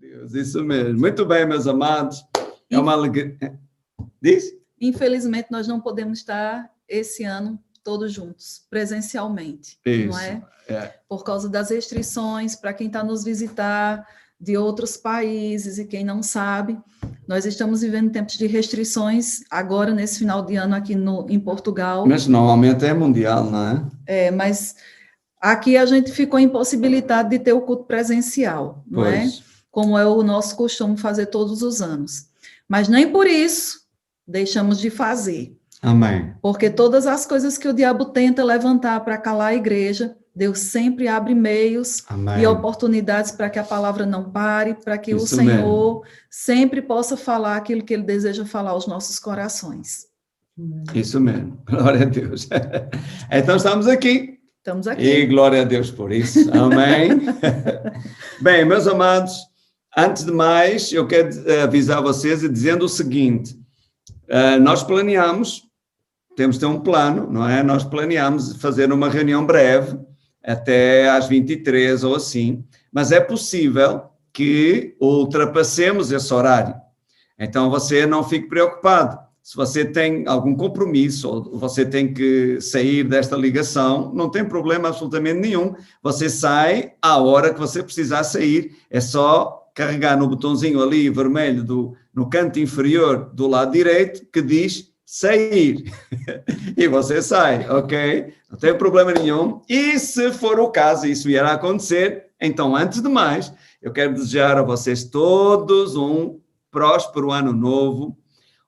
Deus, isso mesmo. Muito bem, meus amados. É uma alegria. Diz? Infelizmente, nós não podemos estar esse ano todos juntos, presencialmente, Isso, não é? Por causa das restrições, para quem está nos visitar de outros países e quem não sabe, nós estamos vivendo tempos de restrições agora, nesse final de ano aqui em Portugal. Mas normalmente é mundial, não é? Mas aqui a gente ficou impossibilitado de ter o culto presencial, não é? Como é o nosso costume fazer todos os anos. Mas nem por isso deixamos de fazer. Amém. Porque todas as coisas que o diabo tenta levantar para calar a igreja, Deus sempre abre meios e oportunidades para que a palavra não pare, para que o Senhor sempre possa falar aquilo que Ele deseja falar aos nossos corações. Isso mesmo. Glória a Deus. Então estamos aqui. Estamos aqui. E glória a Deus por isso. Amém. Bem, meus amados, antes de mais, eu quero avisar vocês dizendo o seguinte. Nós planeamos, temos de ter um plano, não é? Nós planeamos fazer uma reunião breve, até às 23 ou assim, mas é possível que ultrapassemos esse horário. Então, você não fique preocupado. Se você tem algum compromisso ou você tem que sair desta ligação, não tem problema absolutamente nenhum. Você sai à hora que você precisar sair. É só carregar no botãozinho ali vermelho no canto inferior do lado direito que diz sair. E você sai, ok? Não tem problema nenhum. E se for o caso, isso irá acontecer, então, antes de mais, eu quero desejar a vocês todos um próspero ano novo,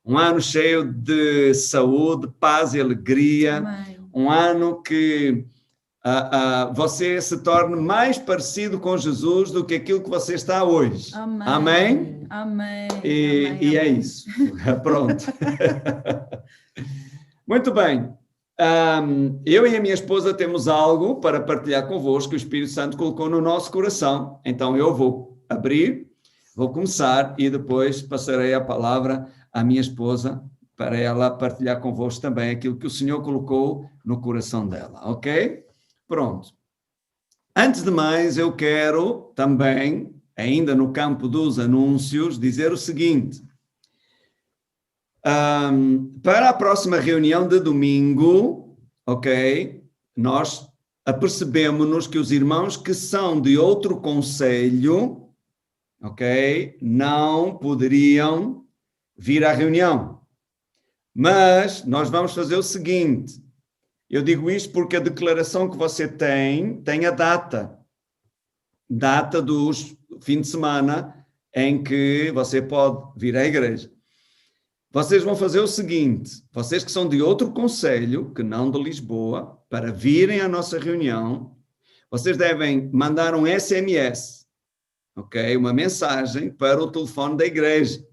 um ano cheio de saúde, paz e alegria. Amém. Um ano que você se torne mais parecido com Jesus do que aquilo que você está hoje. Amém. Amém? Amém. E é isso. Pronto. Muito bem. Eu e a minha esposa temos algo para partilhar convosco, o Espírito Santo colocou no nosso coração. Então eu vou abrir, vou começar e depois passarei a palavra à minha esposa para ela partilhar convosco também aquilo que o Senhor colocou no coração dela, ok? Pronto. Antes de mais, eu quero também, ainda no campo dos anúncios, dizer o seguinte. Para a próxima reunião de domingo, ok, nós apercebemos-nos que os irmãos que são de outro concelho, ok, não poderiam vir à reunião. Mas nós vamos fazer o seguinte, eu digo isto porque a declaração que você tem a data dos fins de semana em que você pode vir à igreja. Vocês vão fazer o seguinte, vocês que são de outro concelho, que não de Lisboa, para virem à nossa reunião, vocês devem mandar um SMS, ok? Uma mensagem para o telefone da igreja,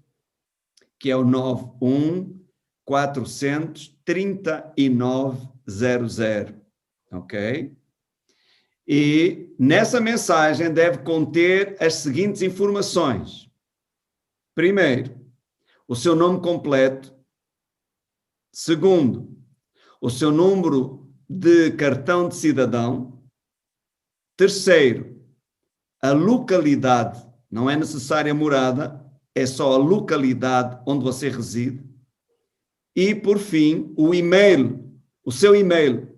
que é o 91-400-3900, ok? E nessa mensagem deve conter as seguintes informações. Primeiro, o seu nome completo. Segundo, o seu número de cartão de cidadão. Terceiro, a localidade, não é necessária a morada, é só a localidade onde você reside. E, por fim, o e-mail, o seu e-mail,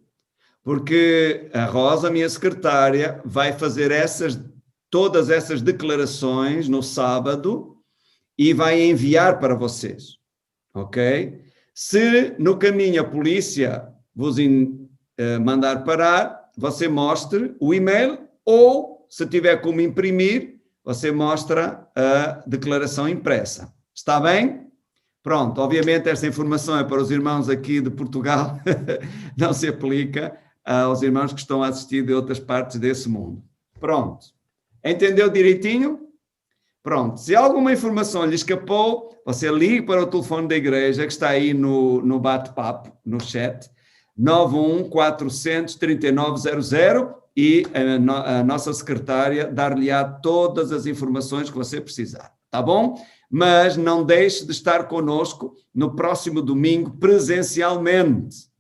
porque a Rosa, minha secretária, vai fazer todas essas declarações no sábado e vai enviar para vocês, ok? Se no caminho a polícia vos mandar parar, você mostre o e-mail ou, se tiver como imprimir, você mostra a declaração impressa. Está bem? Pronto, obviamente esta informação é para os irmãos aqui de Portugal, não se aplica aos irmãos que estão a assistir de outras partes desse mundo. Pronto. Entendeu direitinho? Pronto. Se alguma informação lhe escapou, você ligue para o telefone da igreja, que está aí no bate-papo, no chat, 91-400-3900, e a nossa secretária dar-lhe-á todas as informações que você precisar. Tá bom? Mas não deixe de estar conosco no próximo domingo presencialmente.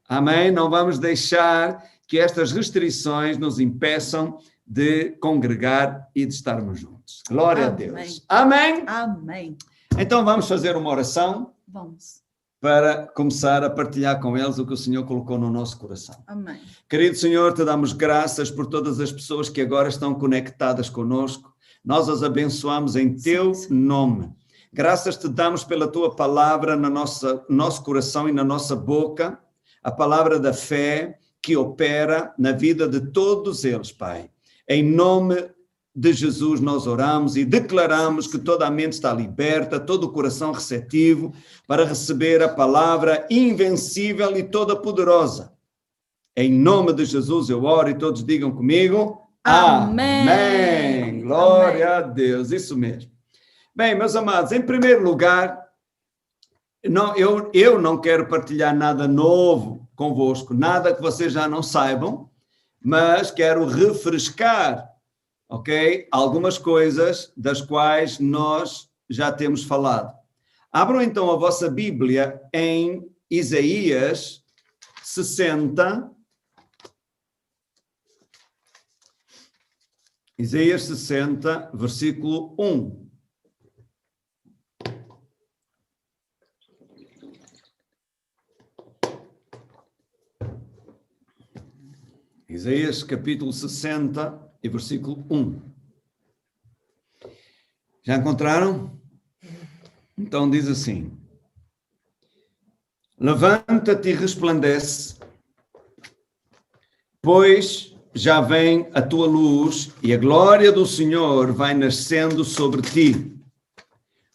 Amém? Não vamos deixar que estas restrições nos impeçam de congregar e de estarmos juntos. todos. Glória a Deus. Amém? Amém. Então vamos fazer uma oração. Vamos. Para começar a partilhar com eles o que o Senhor colocou no nosso coração. Amém. Querido Senhor, te damos graças por todas as pessoas que agora estão conectadas conosco. Nós as abençoamos em teu nome. Graças te damos pela tua palavra no nosso coração e na nossa boca, a palavra da fé que opera na vida de todos eles, Pai. Em nome de Jesus nós oramos e declaramos que toda a mente está liberta, todo o coração receptivo para receber a palavra invencível e toda poderosa. Em nome de Jesus eu oro e todos digam comigo, amém. Amém. Glória a Deus, isso mesmo. Bem, meus amados, em primeiro lugar, eu não quero partilhar nada novo convosco, nada que vocês já não saibam, mas quero refrescar, ok? Algumas coisas das quais nós já temos falado. Abram então a vossa Bíblia em Isaías 60. Isaías 60, versículo 1. Isaías capítulo 60 e versículo 1. Já encontraram? Então diz assim: levanta-te e resplandece, pois já vem a tua luz e a glória do Senhor vai nascendo sobre ti.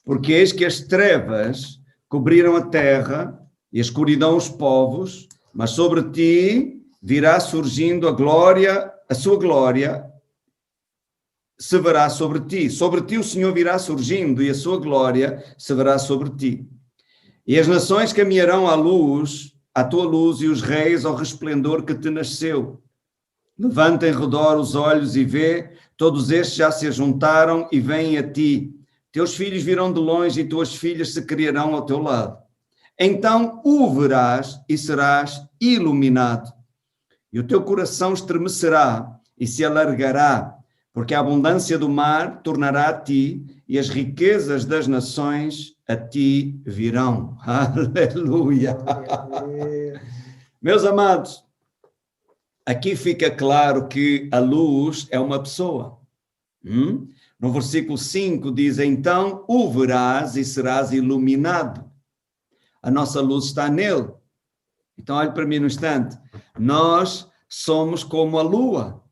Porque eis que as trevas cobriram a terra e a escuridão os povos, mas sobre ti virá surgindo a sua glória se verá sobre ti. Sobre ti o Senhor virá surgindo e a sua glória se verá sobre ti. E as nações caminharão à tua luz e os reis ao resplendor que te nasceu. Levanta em redor os olhos e vê, todos estes já se ajuntaram e vêm a ti. Teus filhos virão de longe e tuas filhas se criarão ao teu lado. Então o verás e serás iluminado. E o teu coração estremecerá e se alargará, porque a abundância do mar tornará a ti e as riquezas das nações a ti virão. Aleluia! Meus amados, aqui fica claro que a luz é uma pessoa. No versículo 5 diz, então o verás e serás iluminado. A nossa luz está nele. Então olhe para mim no instante. Nós somos como a lua.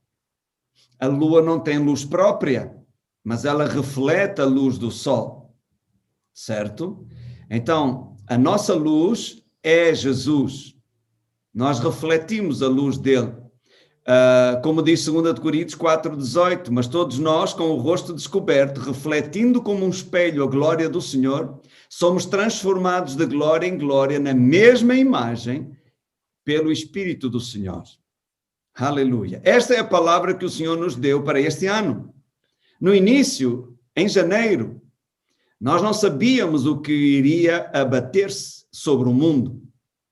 A lua não tem luz própria, mas ela reflete a luz do sol. Certo? Então, a nossa luz é Jesus. Nós refletimos a luz dele. Como diz 2 Coríntios 4,18, mas todos nós, com o rosto descoberto, refletindo como um espelho a glória do Senhor, somos transformados de glória em glória na mesma imagem pelo Espírito do Senhor. Aleluia. Esta é a palavra que o Senhor nos deu para este ano. No início, em janeiro, nós não sabíamos o que iria abater-se sobre o mundo,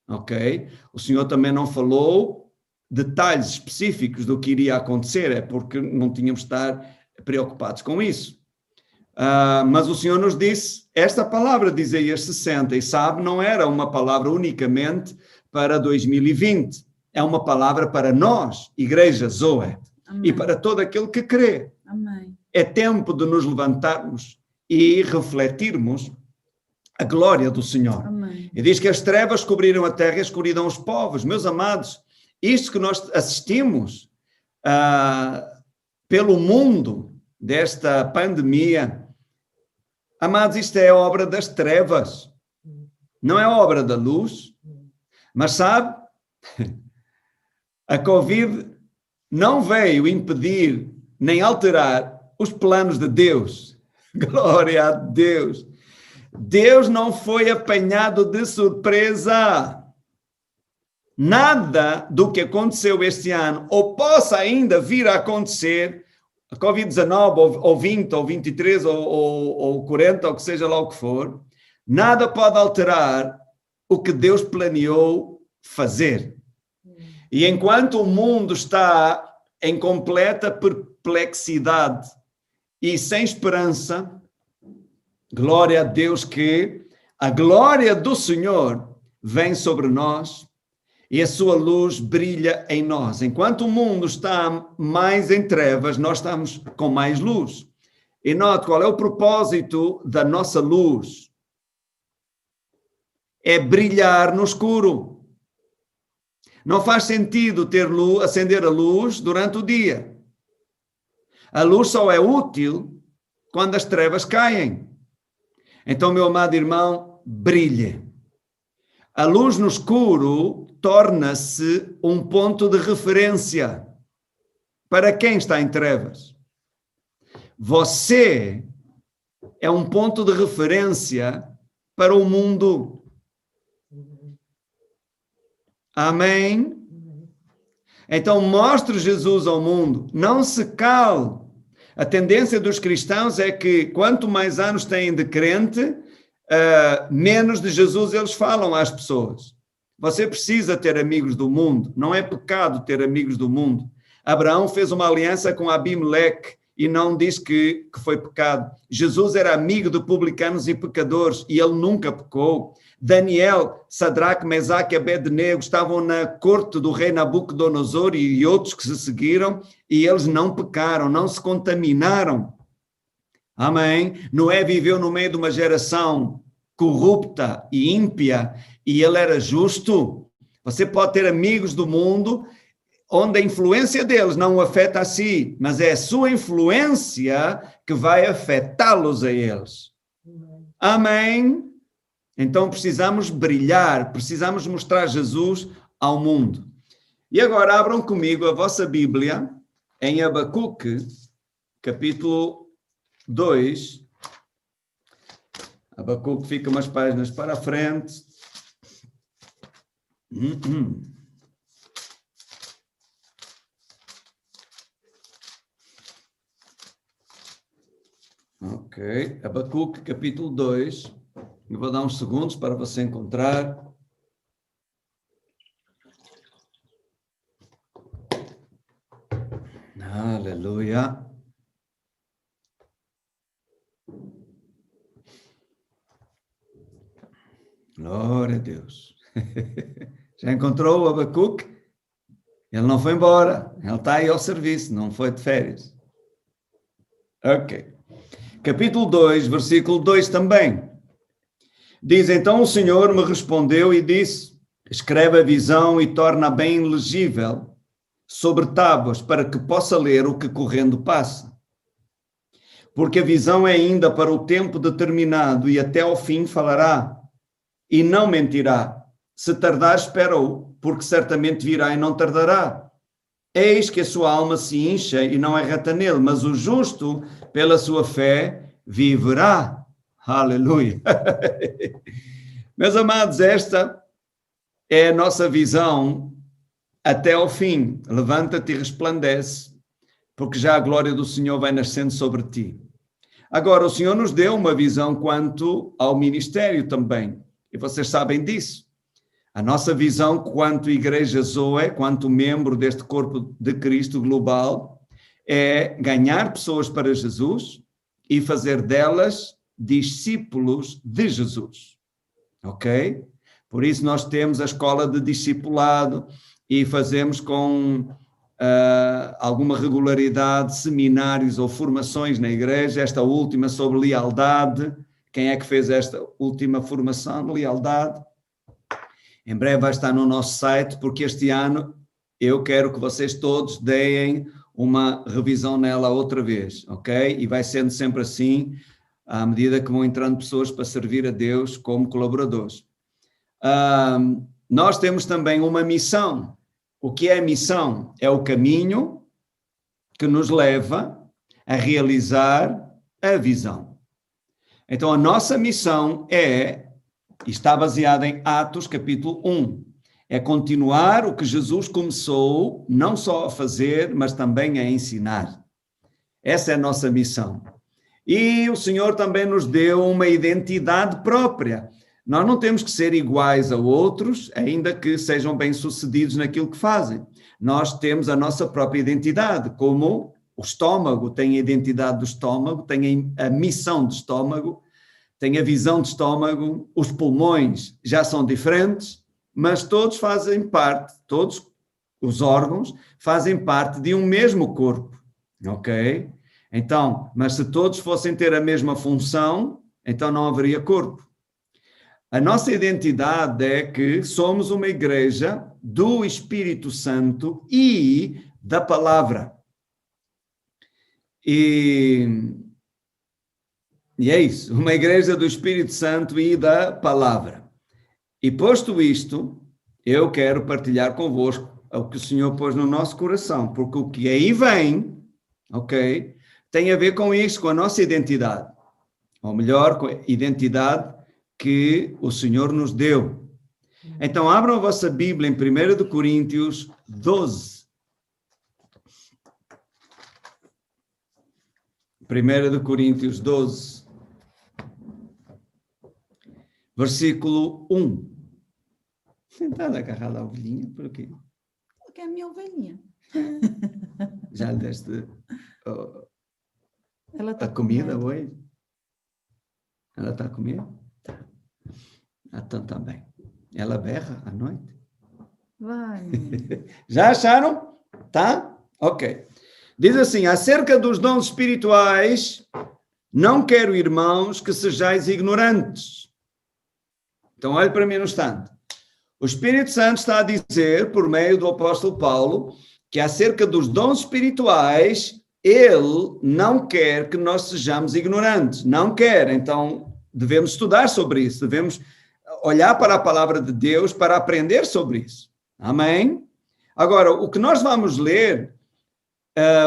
ok? O Senhor também não falou detalhes específicos do que iria acontecer, é porque não tínhamos de estar preocupados com isso. Mas o Senhor nos disse, esta palavra de Isaías 60, e sabe, não era uma palavra unicamente para 2020, é uma palavra para nós, Igreja Zoe, e para todo aquele que crê. Amém. É tempo de nos levantarmos e refletirmos a glória do Senhor. Amém. E diz que as trevas cobriram a terra e a escuridão os povos. Meus amados, isto que nós assistimos pelo mundo desta pandemia, amados, isto é obra das trevas, não é obra da luz. Mas sabe, a Covid não veio impedir nem alterar os planos de Deus. Glória a Deus. Deus não foi apanhado de surpresa. Nada do que aconteceu este ano, ou possa ainda vir a acontecer, a Covid-19, ou 20, ou 23, ou 40, ou que seja lá o que for, nada pode alterar o que Deus planeou fazer. E enquanto o mundo está em completa perplexidade e sem esperança, glória a Deus que a glória do Senhor vem sobre nós e a sua luz brilha em nós. Enquanto o mundo está mais em trevas, nós estamos com mais luz. E note qual é o propósito da nossa luz. É brilhar no escuro. Não faz sentido ter luz, acender a luz durante o dia. A luz só é útil quando as trevas caem. Então, meu amado irmão, brilhe. A luz no escuro torna-se um ponto de referência para quem está em trevas. Você é um ponto de referência para o mundo. Amém? Então, mostre Jesus ao mundo. Não se cale. A tendência dos cristãos é que quanto mais anos têm de crente, menos de Jesus eles falam às pessoas. Você precisa ter amigos do mundo. Não é pecado ter amigos do mundo. Abraão fez uma aliança com Abimeleque e não diz que foi pecado. Jesus era amigo de publicanos e pecadores e ele nunca pecou. Daniel, Sadraque, Mesaque e Abednego estavam na corte do rei Nabucodonosor e outros que se seguiram e eles não pecaram, não se contaminaram. Amém? Noé viveu no meio de uma geração corrupta e ímpia e ele era justo. Você pode ter amigos do mundo onde a influência deles não o afeta a si, mas é a sua influência que vai afetá-los a eles. Amém? Então precisamos brilhar, precisamos mostrar Jesus ao mundo. E agora abram comigo a vossa Bíblia em Abacuque, capítulo 2. Abacuque fica umas páginas para a frente. Ok, Abacuque, capítulo 2. Eu vou dar uns segundos para você encontrar. Aleluia. Glória a Deus. Já encontrou o Abacuque? Ele não foi embora. Ele está aí ao serviço, não foi de férias. Ok. Capítulo 2, versículo 2 também. Diz, então o Senhor me respondeu e disse, escreve a visão e torna bem legível sobre tábuas para que possa ler o que correndo passa. Porque a visão é ainda para o tempo determinado e até ao fim falará e não mentirá. Se tardar, espera-o, porque certamente virá e não tardará. Eis que a sua alma se incha e não é reta nele, mas o justo, pela sua fé, viverá. Aleluia. Meus amados, esta é a nossa visão até ao fim. Levanta-te e resplandece, porque já a glória do Senhor vai nascendo sobre ti. Agora, o Senhor nos deu uma visão quanto ao ministério também, e vocês sabem disso. A nossa visão quanto Igreja Zoe, quanto membro deste corpo de Cristo global, é ganhar pessoas para Jesus e fazer delas discípulos de Jesus. Ok? Por isso nós temos a escola de discipulado e fazemos com alguma regularidade seminários ou formações na igreja. Esta última sobre lealdade. Quem é que fez esta última formação de lealdade? Em breve vai estar no nosso site, porque este ano eu quero que vocês todos deem uma revisão nela outra vez, ok? E vai sendo sempre assim, à medida que vão entrando pessoas para servir a Deus como colaboradores. Nós temos também uma missão. O que é a missão? É o caminho que nos leva a realizar a visão. Então, a nossa missão está baseada em Atos, capítulo 1. É continuar o que Jesus começou, não só a fazer, mas também a ensinar. Essa é a nossa missão. E o Senhor também nos deu uma identidade própria. Nós não temos que ser iguais a outros, ainda que sejam bem-sucedidos naquilo que fazem. Nós temos a nossa própria identidade, como o estômago tem a identidade do estômago, tem a missão do estômago, tem a visão do estômago, os pulmões já são diferentes, mas todos fazem parte, todos os órgãos fazem parte de um mesmo corpo, ok? Então, mas se todos fossem ter a mesma função, então não haveria corpo. A nossa identidade é que somos uma igreja do Espírito Santo e da palavra. E é isso, uma igreja do Espírito Santo e da palavra. E posto isto, eu quero partilhar convosco o que o Senhor pôs no nosso coração, porque o que aí vem, ok, tem a ver com isto, com a nossa identidade. Ou melhor, com a identidade que o Senhor nos deu. Então, abram a vossa Bíblia em 1 Coríntios 12. 1 Coríntios 12, versículo 1. Está agarrada a ovelhinha, por quê? Porque é a minha ovelhinha. Já lhe deste Ela tá a comida comendo. hoje? Ela está a comer? Tá. Então está bem. Ela berra à noite? Vai. Já acharam? Tá? Ok. Diz assim, acerca dos dons espirituais, não quero, irmãos, que sejais ignorantes. Então, olhe para mim no instante. O Espírito Santo está a dizer, por meio do apóstolo Paulo, que acerca dos dons espirituais, ele não quer que nós sejamos ignorantes. Não quer. Então, devemos estudar sobre isso. Devemos olhar para a palavra de Deus para aprender sobre isso. Amém? Agora, o que nós vamos ler,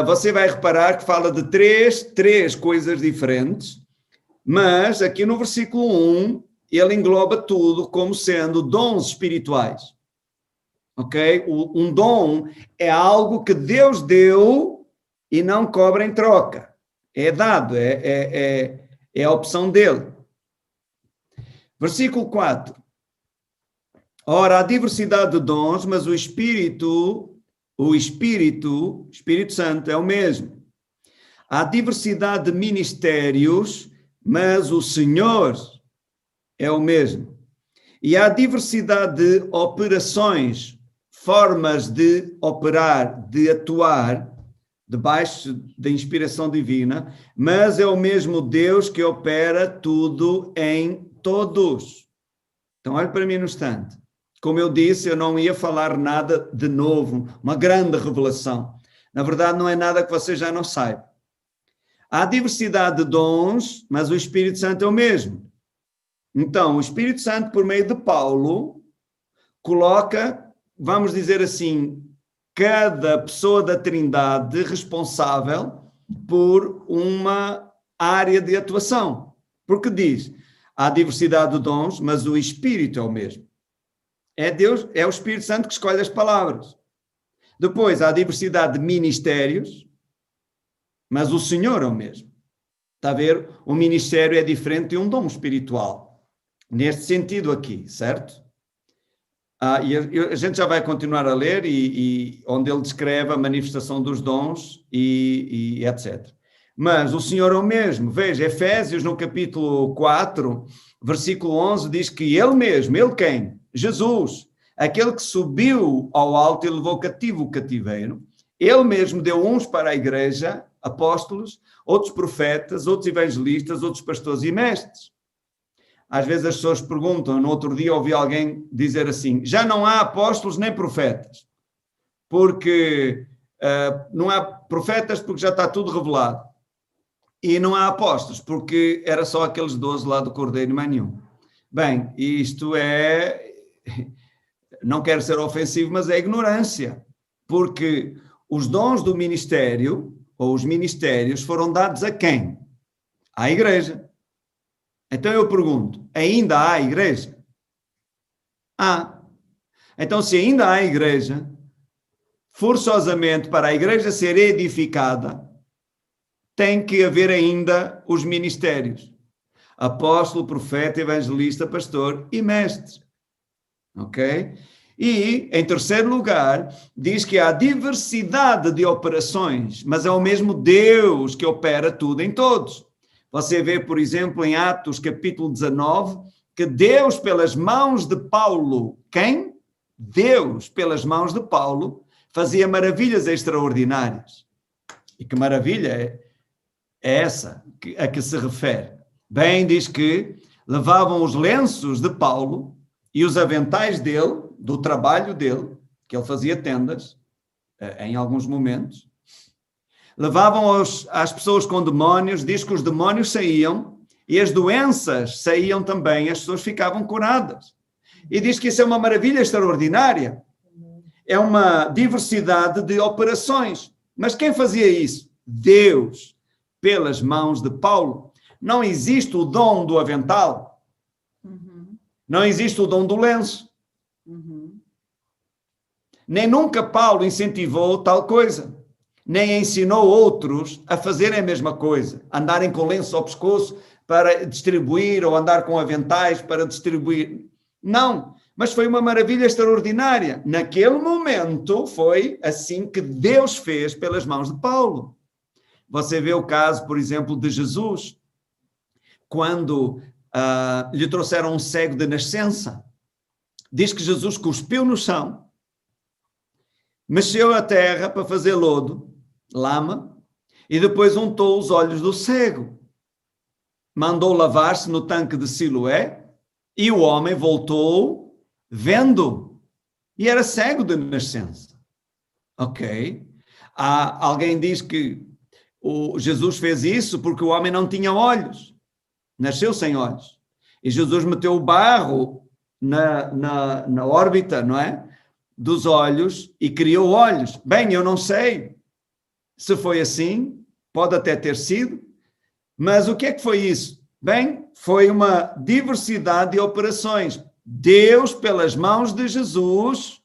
você vai reparar que fala de três coisas diferentes, mas aqui no versículo 1, ele engloba tudo como sendo dons espirituais. Ok? Um dom é algo que Deus deu e não cobra em troca. É dado, é a opção dele. Versículo 4. Ora, há diversidade de dons, mas o Espírito Santo é o mesmo. Há diversidade de ministérios, mas o Senhor é o mesmo. E há diversidade de operações, formas de operar, de atuar, debaixo da inspiração divina, mas é o mesmo Deus que opera tudo em todos. Então, olhe para mim no instante. Como eu disse, eu não ia falar nada de novo, uma grande revelação. Na verdade, não é nada que você já não saiba. Há diversidade de dons, mas o Espírito Santo é o mesmo. Então, o Espírito Santo, por meio de Paulo, coloca, vamos dizer assim, cada pessoa da Trindade responsável por uma área de atuação. Porque diz, há diversidade de dons, mas o Espírito é o mesmo. É Deus, é o Espírito Santo que escolhe as palavras. Depois, há diversidade de ministérios, mas o Senhor é o mesmo. Está a ver? Um ministério é diferente de um dom espiritual. Neste sentido aqui, certo? E a gente já vai continuar a ler, onde ele descreve a manifestação dos dons e etc. Mas o Senhor é o mesmo. Veja, Efésios, no capítulo 4, versículo 11, diz que ele mesmo, ele quem? Jesus, aquele que subiu ao alto e levou cativo o cativeiro, ele mesmo deu uns para a igreja, apóstolos, outros profetas, outros evangelistas, outros pastores e mestres. Às vezes as pessoas perguntam, no outro dia ouvi alguém dizer assim, já não há apóstolos nem profetas, porque não há profetas porque já está tudo revelado, e não há apóstolos porque era só aqueles 12 lá do Cordeiro e mais nenhum. Bem, isto não quero ser ofensivo, mas é ignorância, porque os dons do ministério, ou os ministérios, foram dados a quem? À igreja. Então eu pergunto, ainda há igreja? Há. Então se ainda há igreja, forçosamente para a igreja ser edificada, tem que haver ainda os ministérios. Apóstolo, profeta, evangelista, pastor e mestre. Ok? E, em terceiro lugar, diz que há diversidade de operações, mas é o mesmo Deus que opera tudo em todos. Você vê, por exemplo, em Atos capítulo 19, que Deus, pelas mãos de Paulo, quem? Deus, pelas mãos de Paulo, fazia maravilhas extraordinárias. E que maravilha é essa a que se refere? Bem, diz que levavam os lenços de Paulo e os aventais dele, do trabalho dele, que ele fazia tendas, em alguns momentos, levavam às pessoas com demónios, diz que os demónios saíam e as doenças saíam também, as pessoas ficavam curadas. E diz que isso é uma maravilha extraordinária. É uma diversidade de operações. Mas quem fazia isso? Deus, pelas mãos de Paulo. Não existe o dom do avental. Não existe o dom do lenço. Nem nunca Paulo incentivou tal coisa. Nem ensinou outros a fazerem a mesma coisa. Andarem com lenço ao pescoço para distribuir ou andar com aventais para distribuir. Não, mas foi uma maravilha extraordinária. Naquele momento foi assim que Deus fez pelas mãos de Paulo. Você vê o caso, por exemplo, de Jesus, quando lhe trouxeram um cego de nascença. Diz que Jesus cuspiu no chão, mexeu a terra para fazer lodo, lama, e depois untou os olhos do cego. Mandou lavar-se no tanque de Siloé e o homem voltou vendo. E era cego de nascença. Ok? Alguém diz que Jesus fez isso porque o homem não tinha olhos. Nasceu sem olhos. E Jesus meteu o barro na órbita, não é? Dos olhos e criou olhos. Bem, eu não sei se foi assim, pode até ter sido, mas o que é que foi isso? Bem, foi uma diversidade de operações. Deus, pelas mãos de Jesus,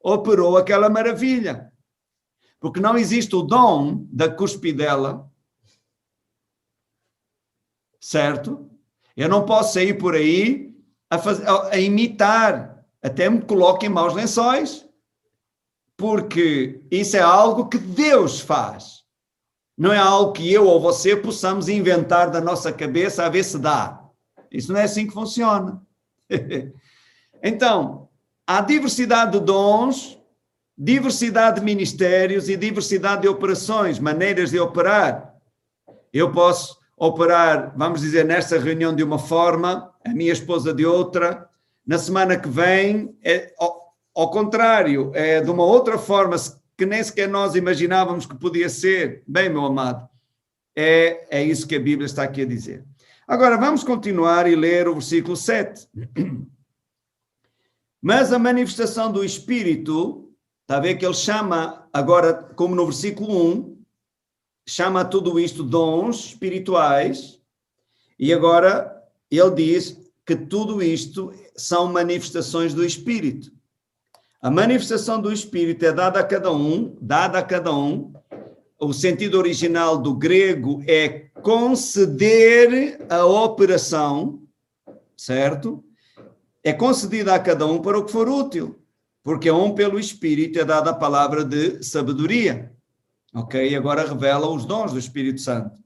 operou aquela maravilha. Porque não existe o dom da cuspidela, certo? Eu não posso sair por aí a imitar, até me coloco em maus lençóis, porque isso é algo que Deus faz. Não é algo que eu ou você possamos inventar da nossa cabeça a ver se dá. Isso não é assim que funciona. Então, há diversidade de dons, diversidade de ministérios e diversidade de operações, maneiras de operar. Eu posso operar, vamos dizer, nesta reunião de uma forma, a minha esposa de outra, na semana que vem, ao contrário, é de uma outra forma que nem sequer nós imaginávamos que podia ser. Bem, meu amado, é isso que a Bíblia está aqui a dizer. Agora, vamos continuar e ler o versículo 7. Mas a manifestação do Espírito, está a ver que ele chama, agora, como no versículo 1, chama tudo isto dons espirituais, e agora ele diz que tudo isto são manifestações do Espírito. A manifestação do Espírito é dada a cada um, o sentido original do grego é conceder a operação, certo? É concedida a cada um para o que for útil, porque a um pelo Espírito é dada a palavra de sabedoria, ok? Agora revela os dons do Espírito Santo.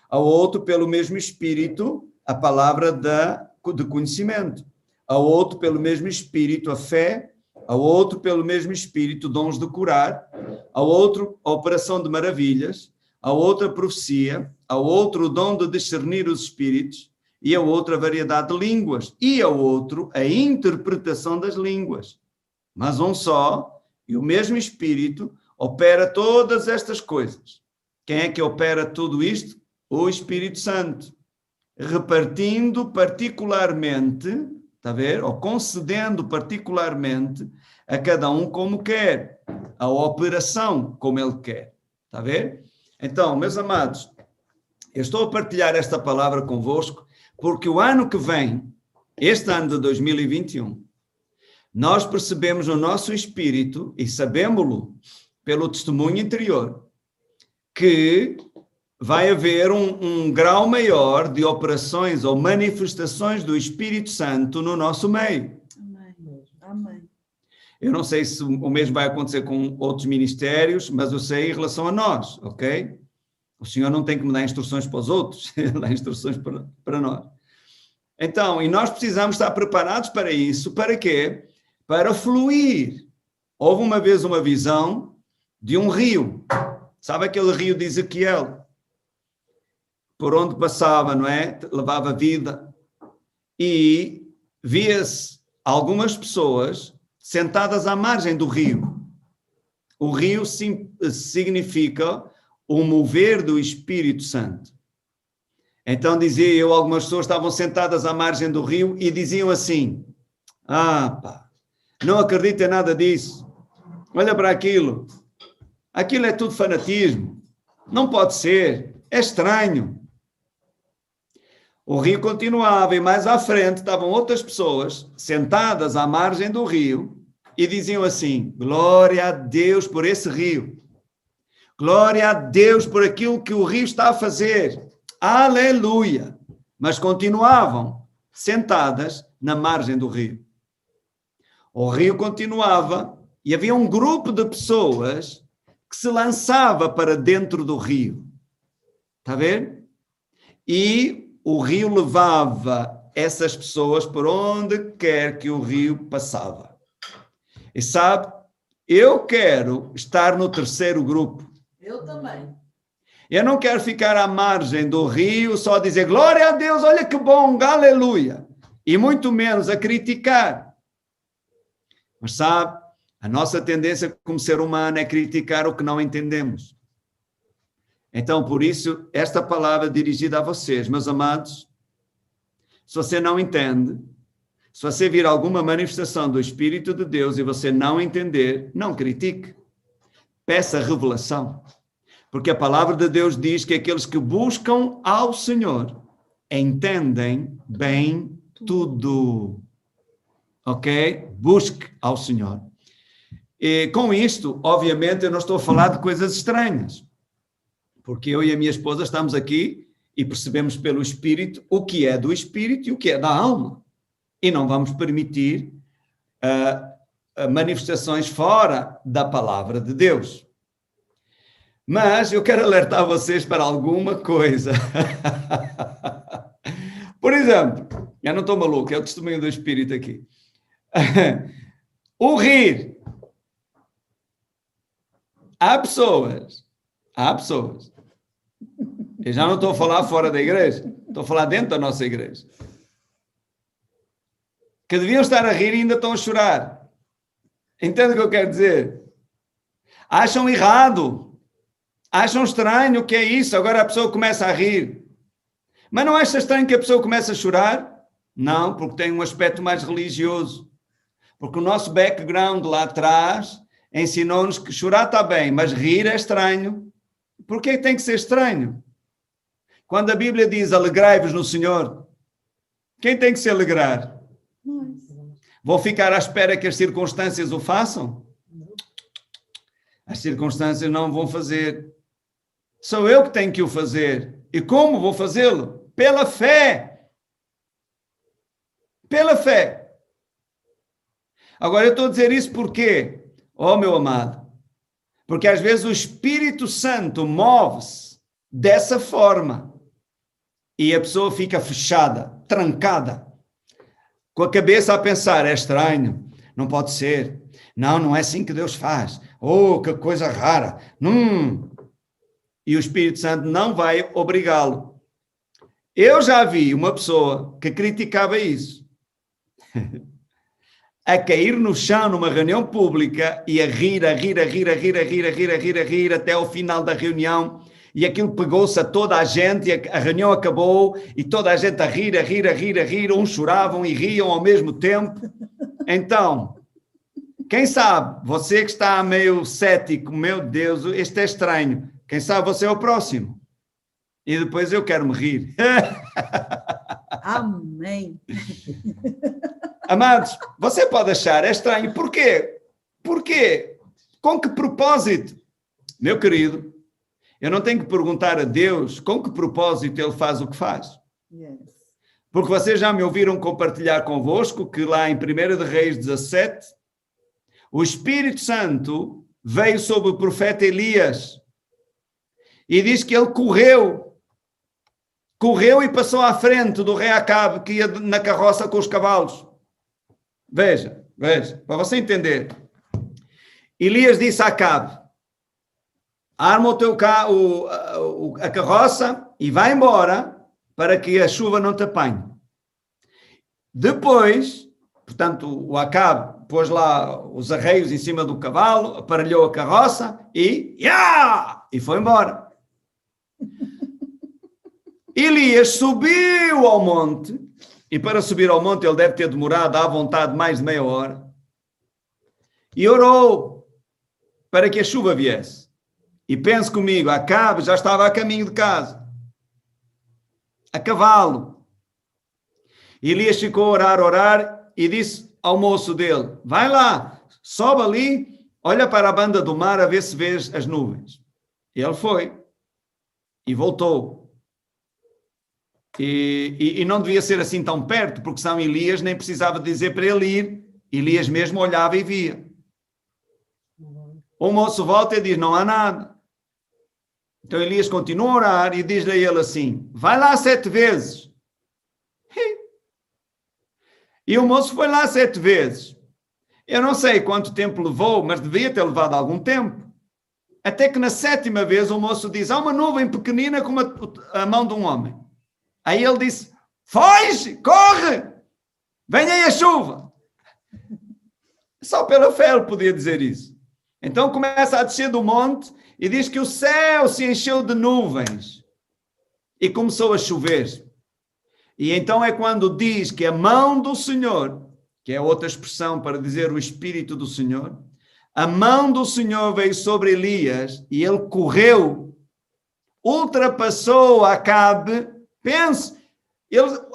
Ao outro pelo mesmo Espírito a palavra de conhecimento, ao outro pelo mesmo Espírito a fé, ao outro pelo mesmo Espírito dons de curar, ao outro a operação de maravilhas, ao outro a profecia, ao outro o dom de discernir os espíritos, e ao outro a variedade de línguas, e ao outro a interpretação das línguas. Mas um só e o mesmo Espírito opera todas estas coisas. Quem é que opera tudo isto? O Espírito Santo, repartindo particularmente, está a ver? Ou concedendo particularmente a cada um como quer, a operação como ele quer. Está a ver? Então, meus amados, eu estou a partilhar esta palavra convosco porque o ano que vem, este ano de 2021, nós percebemos no nosso espírito, e sabemos-lo pelo testemunho interior, que vai haver um grau maior de operações ou manifestações do Espírito Santo no nosso meio. Amém. Amém. Eu não sei se o mesmo vai acontecer com outros ministérios, mas eu sei em relação a nós, ok? O Senhor não tem que me dar instruções para os outros, Ele dá instruções para nós. Então, e nós precisamos estar preparados para isso, para quê? Para fluir. Houve uma vez uma visão de um rio, sabe aquele rio de Ezequiel? Por onde passava, não é? Levava vida. E via-se algumas pessoas sentadas à margem do rio. O rio significa o mover do Espírito Santo. Então dizia eu, algumas pessoas estavam sentadas à margem do rio e diziam assim, não acredito em nada disso, olha para aquilo é tudo fanatismo, não pode ser, é estranho. O rio continuava e mais à frente estavam outras pessoas sentadas à margem do rio e diziam assim, glória a Deus por esse rio, glória a Deus por aquilo que o rio está a fazer, aleluia, mas continuavam sentadas na margem do rio. O rio continuava e havia um grupo de pessoas que se lançava para dentro do rio, está a ver? E o rio levava essas pessoas por onde quer que o rio passava. E sabe, eu quero estar no terceiro grupo. Eu também. Eu não quero ficar à margem do rio só dizer glória a Deus, olha que bom, aleluia. E muito menos a criticar. Mas sabe, a nossa tendência como ser humano é criticar o que não entendemos. Então, por isso, esta palavra dirigida a vocês, meus amados, se você não entende, se você vir alguma manifestação do Espírito de Deus e você não entender, não critique. Peça revelação. Porque a palavra de Deus diz que aqueles que buscam ao Senhor entendem bem tudo. Ok? Busque ao Senhor. E com isto, obviamente, eu não estou a falar de coisas estranhas. Porque eu e a minha esposa estamos aqui e percebemos pelo Espírito o que é do Espírito e o que é da alma. E não vamos permitir manifestações fora da palavra de Deus. Mas eu quero alertar vocês para alguma coisa. Por exemplo, eu não estou maluco, é o testemunho do Espírito aqui. O rir. Há pessoas, eu já não estou a falar fora da igreja, estou a falar dentro da nossa igreja, que deviam estar a rir e ainda estão a chorar. Entende o que eu quero dizer? Acham errado, acham estranho o que é isso, agora a pessoa começa a rir. Mas não acha estranho que a pessoa comece a chorar? Não, porque tem um aspecto mais religioso. Porque o nosso background lá atrás ensinou-nos que chorar está bem, mas rir é estranho. Por que tem que ser estranho? Quando a Bíblia diz alegrai-vos no Senhor, quem tem que se alegrar? Vou ficar à espera que as circunstâncias o façam? As circunstâncias não vão fazer. Sou eu que tenho que o fazer. E como vou fazê-lo? Pela fé. Pela fé. Agora, eu estou a dizer isso por quê? Oh, meu amado, porque às vezes o Espírito Santo move-se dessa forma e a pessoa fica fechada, trancada, com a cabeça a pensar, é estranho, não pode ser, não é assim que Deus faz, oh, que coisa rara, E o Espírito Santo não vai obrigá-lo. Eu já vi uma pessoa que criticava isso. A cair no chão numa reunião pública e a rir até ao final da reunião, e aquilo pegou-se a toda a gente, e a reunião acabou, e toda a gente a rir, uns choravam e riam ao mesmo tempo. Então, quem sabe, você que está meio cético, meu Deus, este é estranho, quem sabe você é o próximo. E depois eu quero me rir. Amém. Amados, você pode achar, é estranho. Por quê? Por quê? Com que propósito? Meu querido, eu não tenho que perguntar a Deus com que propósito Ele faz o que faz. Yes. Porque vocês já me ouviram compartilhar convosco que lá em 1 de Reis 17, O Espírito Santo veio sobre o profeta Elias e diz que ele correu e passou à frente do rei Acabe, que ia na carroça com os cavalos. Veja, para você entender. Elias disse a Acabe: arma a carroça e vai embora para que a chuva não te apanhe. Depois, portanto, o Acabe pôs lá os arreios em cima do cavalo, aparelhou a carroça e foi embora. Elias subiu ao monte, e para subir ao monte ele deve ter demorado à vontade mais de meia hora, e orou para que a chuva viesse. E pense comigo, Acabe já estava a caminho de casa, a cavalo. Elias ficou a orar e disse ao moço dele: vai lá, sobe ali, olha para a banda do mar a ver se vês as nuvens. E ele foi e voltou. E não devia ser assim tão perto, porque São Elias nem precisava dizer para ele ir. Elias mesmo olhava e via. O moço volta e diz: não há nada. Então Elias continua a orar e diz-lhe a ele assim: vai lá 7 vezes. E o moço foi lá 7 vezes. Eu não sei quanto tempo levou, mas devia ter levado algum tempo. Até que na 7ª vez o moço diz: há uma nuvem pequenina como a mão de um homem. Aí ele disse: foge, corre, venha aí a chuva. Só pela fé ele podia dizer isso. Então começa a descer do monte e diz que o céu se encheu de nuvens e começou a chover. E então é quando diz que a mão do Senhor, que é outra expressão para dizer o Espírito do Senhor, a mão do Senhor veio sobre Elias e ele correu, ultrapassou Acabe. Pense,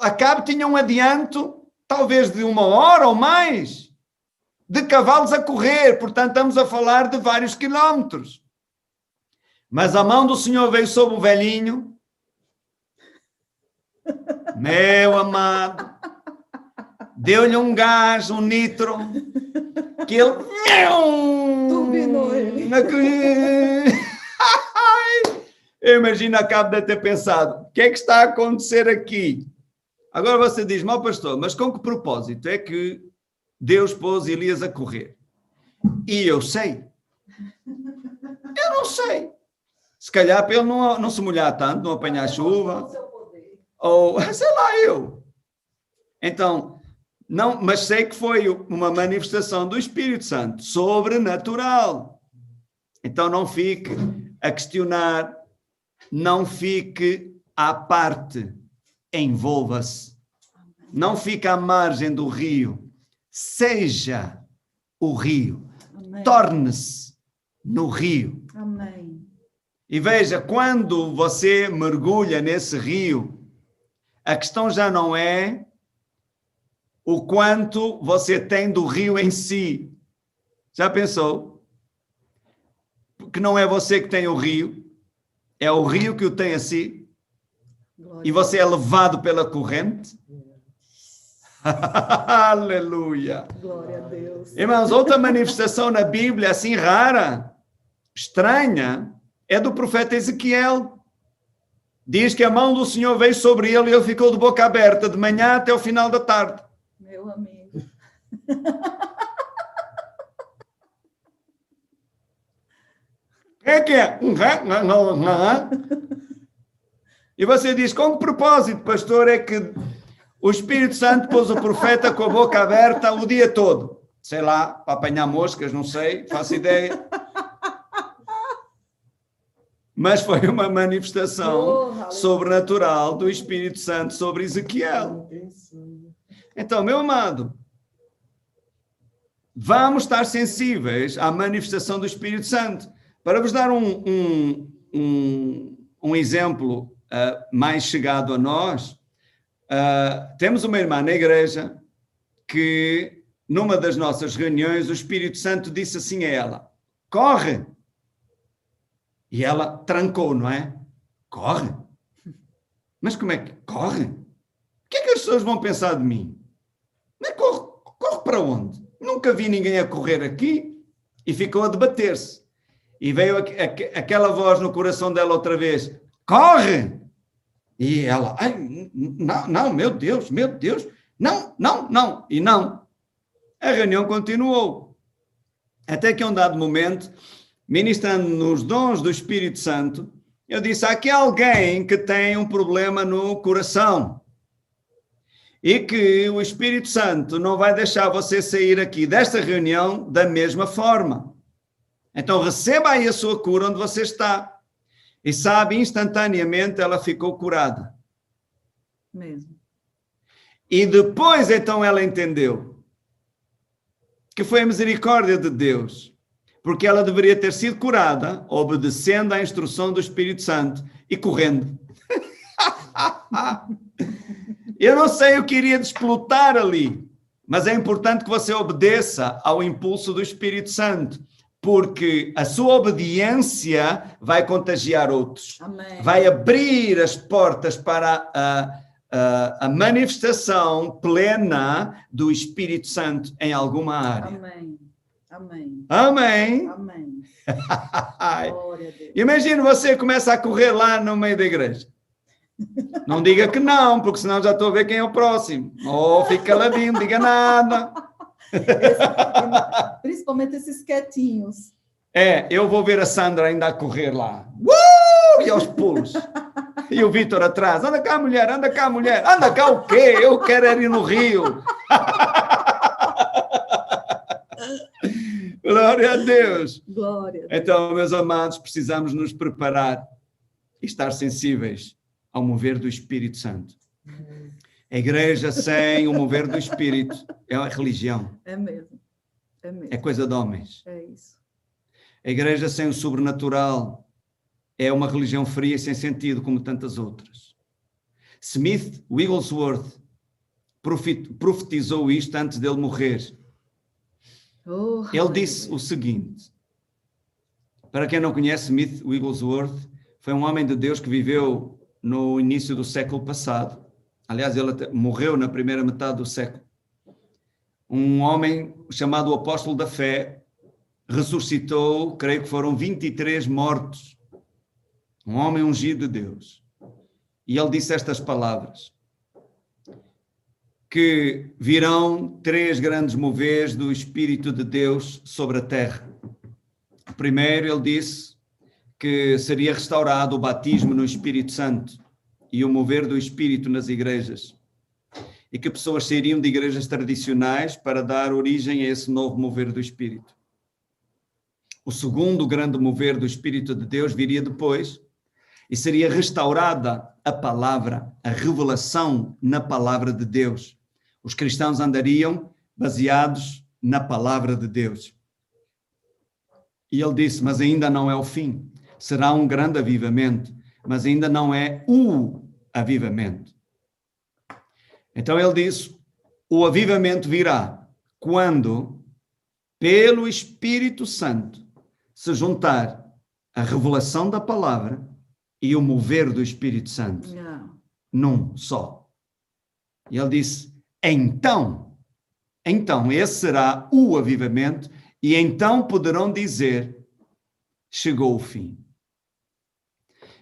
Acabe tinha um adianto, talvez de 1 hora ou mais, de cavalos a correr, portanto estamos a falar de vários quilómetros. Mas a mão do Senhor veio sobre o velhinho. Meu amado, deu-lhe um gás, um nitro, que ele... Turbinou ele. Eu imagino Acabe de ter pensado: o que é que está a acontecer aqui? Agora você diz: meu pastor, mas com que propósito é que Deus pôs Elias a correr? E eu sei. Eu não sei. Se calhar para ele não se molhar tanto, não apanhar chuva. Ou, sei lá, eu. Então, não, mas sei que foi uma manifestação do Espírito Santo, sobrenatural. Então não fique a questionar, não fique à parte, envolva-se. Não fique à margem do rio, seja o rio. Amém. Torne-se no rio. Amém. E veja, quando você mergulha nesse rio, a questão já não é o quanto você tem do rio em si. Já pensou? Porque não é você que tem o rio, é o rio que o tem a si. Glória. E você é levado pela corrente. Aleluia. Glória a Deus. Irmãos, outra manifestação na Bíblia assim rara, estranha, é do profeta Ezequiel. Diz que a mão do Senhor veio sobre ele e ele ficou de boca aberta de manhã até o final da tarde. Meu amigo. É que é? E você diz: com que propósito, pastor, é que o Espírito Santo pôs o profeta com a boca aberta o dia todo? Sei lá, para apanhar moscas, não sei, faço ideia. Mas foi uma manifestação sobrenatural do Espírito Santo sobre Ezequiel. Então, meu amado, vamos estar sensíveis à manifestação do Espírito Santo. Para vos dar um exemplo mais chegado a nós, temos uma irmã na igreja que, numa das nossas reuniões, o Espírito Santo disse assim a ela: corre! E ela trancou, não é? Corre? Mas como é que corre? O que é que as pessoas vão pensar de mim? Mas corre para onde? nunca vi ninguém a correr aqui. E ficou a debater-se. E veio aquela voz no coração dela outra vez, corre! E ela, ai, não, meu Deus, não. E não. A reunião continuou. Até que, a um dado momento, ministrando nos dons do Espírito Santo, eu disse, há aqui alguém que tem um problema no coração e que o Espírito Santo não vai deixar você sair aqui desta reunião da mesma forma. Então, receba aí a sua cura onde você está. E sabe, instantaneamente ela ficou curada. Mesmo. E depois, então, ela entendeu que foi a misericórdia de Deus, porque ela deveria ter sido curada, obedecendo à instrução do Espírito Santo e correndo. Eu não sei o que iria desplotar ali, mas é importante que você obedeça ao impulso do Espírito Santo, porque a sua obediência vai contagiar outros. Amém. Vai abrir as portas para a manifestação plena do Espírito Santo em alguma área. Amém. Amém. Amém. Amém. Glória a Deus. Imagina você começa a correr lá no meio da igreja. Não diga que não, porque senão já estou a ver quem é o próximo. Fica caladinho, não diga nada. Principalmente esses quietinhos. Eu vou ver a Sandra ainda a correr lá. E aos pulos. E o Vítor atrás. Anda cá, mulher, anda cá, mulher. Anda cá o quê? Eu quero ir no Rio. Glória a Deus. Glória. Então, meus amados, precisamos nos preparar e estar sensíveis ao mover do Espírito Santo. A igreja sem o mover do Espírito é uma religião. É mesmo. É mesmo. É coisa de homens. É isso. A igreja sem o sobrenatural é uma religião fria e sem sentido, como tantas outras. Smith Wigglesworth profetizou isto antes dele morrer. Ele disse o seguinte, para quem não conhece Smith Wigglesworth, foi um homem de Deus que viveu no início do século passado. Aliás, ele morreu na primeira metade do século. Um homem chamado o Apóstolo da Fé ressuscitou, creio que foram 23 mortos. Um homem ungido de Deus. E ele disse estas palavras, que virão 3 grandes moveres do Espírito de Deus sobre a terra. Primeiro, ele disse que seria restaurado o batismo no Espírito Santo e o mover do Espírito nas igrejas. E que pessoas sairiam de igrejas tradicionais para dar origem a esse novo mover do Espírito. O segundo grande mover do Espírito de Deus viria depois e seria restaurada a palavra, a revelação na palavra de Deus. Os cristãos andariam baseados na palavra de Deus. E ele disse, mas ainda não é o fim. Será um grande avivamento, mas ainda não é o avivamento. Então ele disse, o avivamento virá quando, pelo Espírito Santo, se juntar a revelação da palavra e o mover do Espírito Santo num só. E ele disse, então, esse será o avivamento e então poderão dizer, chegou o fim.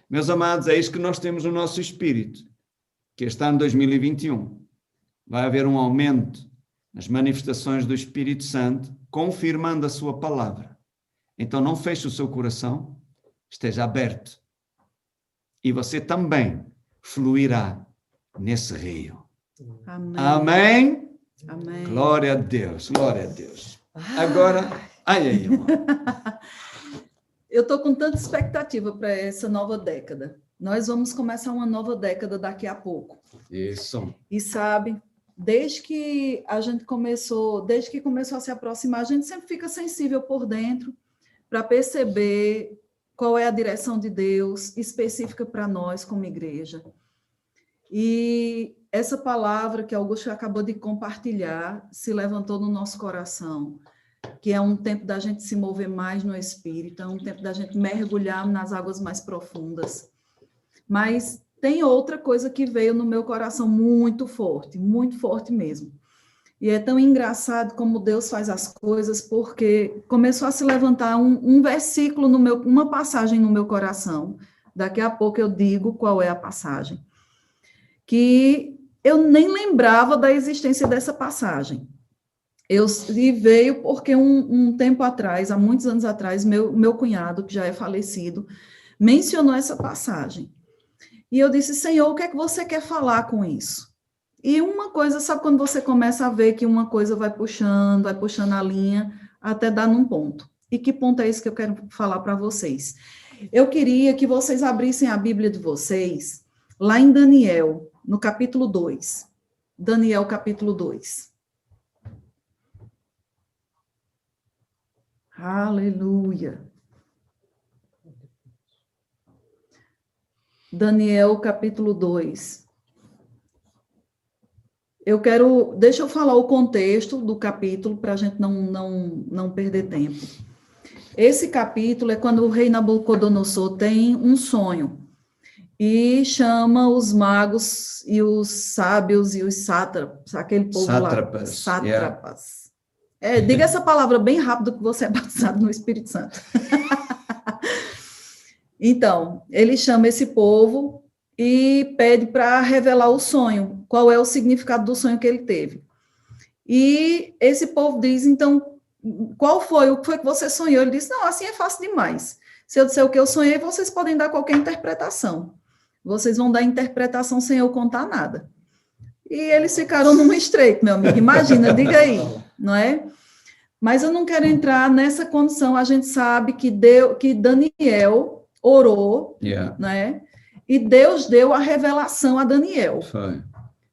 Meus amados, é isso que nós temos no nosso espírito, que este ano 2021 vai haver um aumento nas manifestações do Espírito Santo, confirmando a sua palavra. Então não feche o seu coração, esteja aberto. E você também fluirá nesse rio. Amém. Amém? Amém. Glória a Deus, glória a Deus. Agora, irmão. Eu estou com tanta expectativa para essa nova década. Nós vamos começar uma nova década daqui a pouco. Isso. E sabe, desde que começou a se aproximar, a gente sempre fica sensível por dentro para perceber qual é a direção de Deus específica para nós como igreja. E essa palavra que Augusto acabou de compartilhar se levantou no nosso coração, que é um tempo da gente se mover mais no Espírito, é um tempo da gente mergulhar nas águas mais profundas. Mas tem outra coisa que veio no meu coração muito forte mesmo. E é tão engraçado como Deus faz as coisas, porque começou a se levantar um versículo, uma passagem no meu coração. Daqui a pouco eu digo qual é a passagem. Que eu nem lembrava da existência dessa passagem. E veio porque um tempo atrás, há muitos anos atrás, meu cunhado, que já é falecido, mencionou essa passagem. E eu disse, Senhor, o que é que você quer falar com isso? E uma coisa, sabe quando você começa a ver que uma coisa vai puxando a linha, até dar num ponto. E que ponto é esse que eu quero falar para vocês? Eu queria que vocês abrissem a Bíblia de vocês, lá em Daniel, no capítulo 2. Daniel, capítulo 2. Aleluia. Daniel, capítulo 2. Deixa eu falar o contexto do capítulo, para a gente não perder tempo. Esse capítulo é quando o rei Nabucodonosor tem um sonho, e chama os magos e os sábios e os sátrapas, aquele povo sátrapas, lá. Sátrapas. Yeah. Diga essa palavra bem rápido que você é batizado no Espírito Santo. Então, ele chama esse povo e pede para revelar o sonho, qual é o significado do sonho que ele teve. E esse povo diz, então, o que foi que você sonhou? Ele disse, não, assim é fácil demais. Se eu disser o que eu sonhei, vocês podem dar qualquer interpretação. Vocês vão dar interpretação sem eu contar nada. E eles ficaram num estreito, meu amigo, imagina, diga aí, não é? Mas eu não quero entrar nessa condição, a gente sabe que Daniel orou, né? E Deus deu a revelação a Daniel. Foi.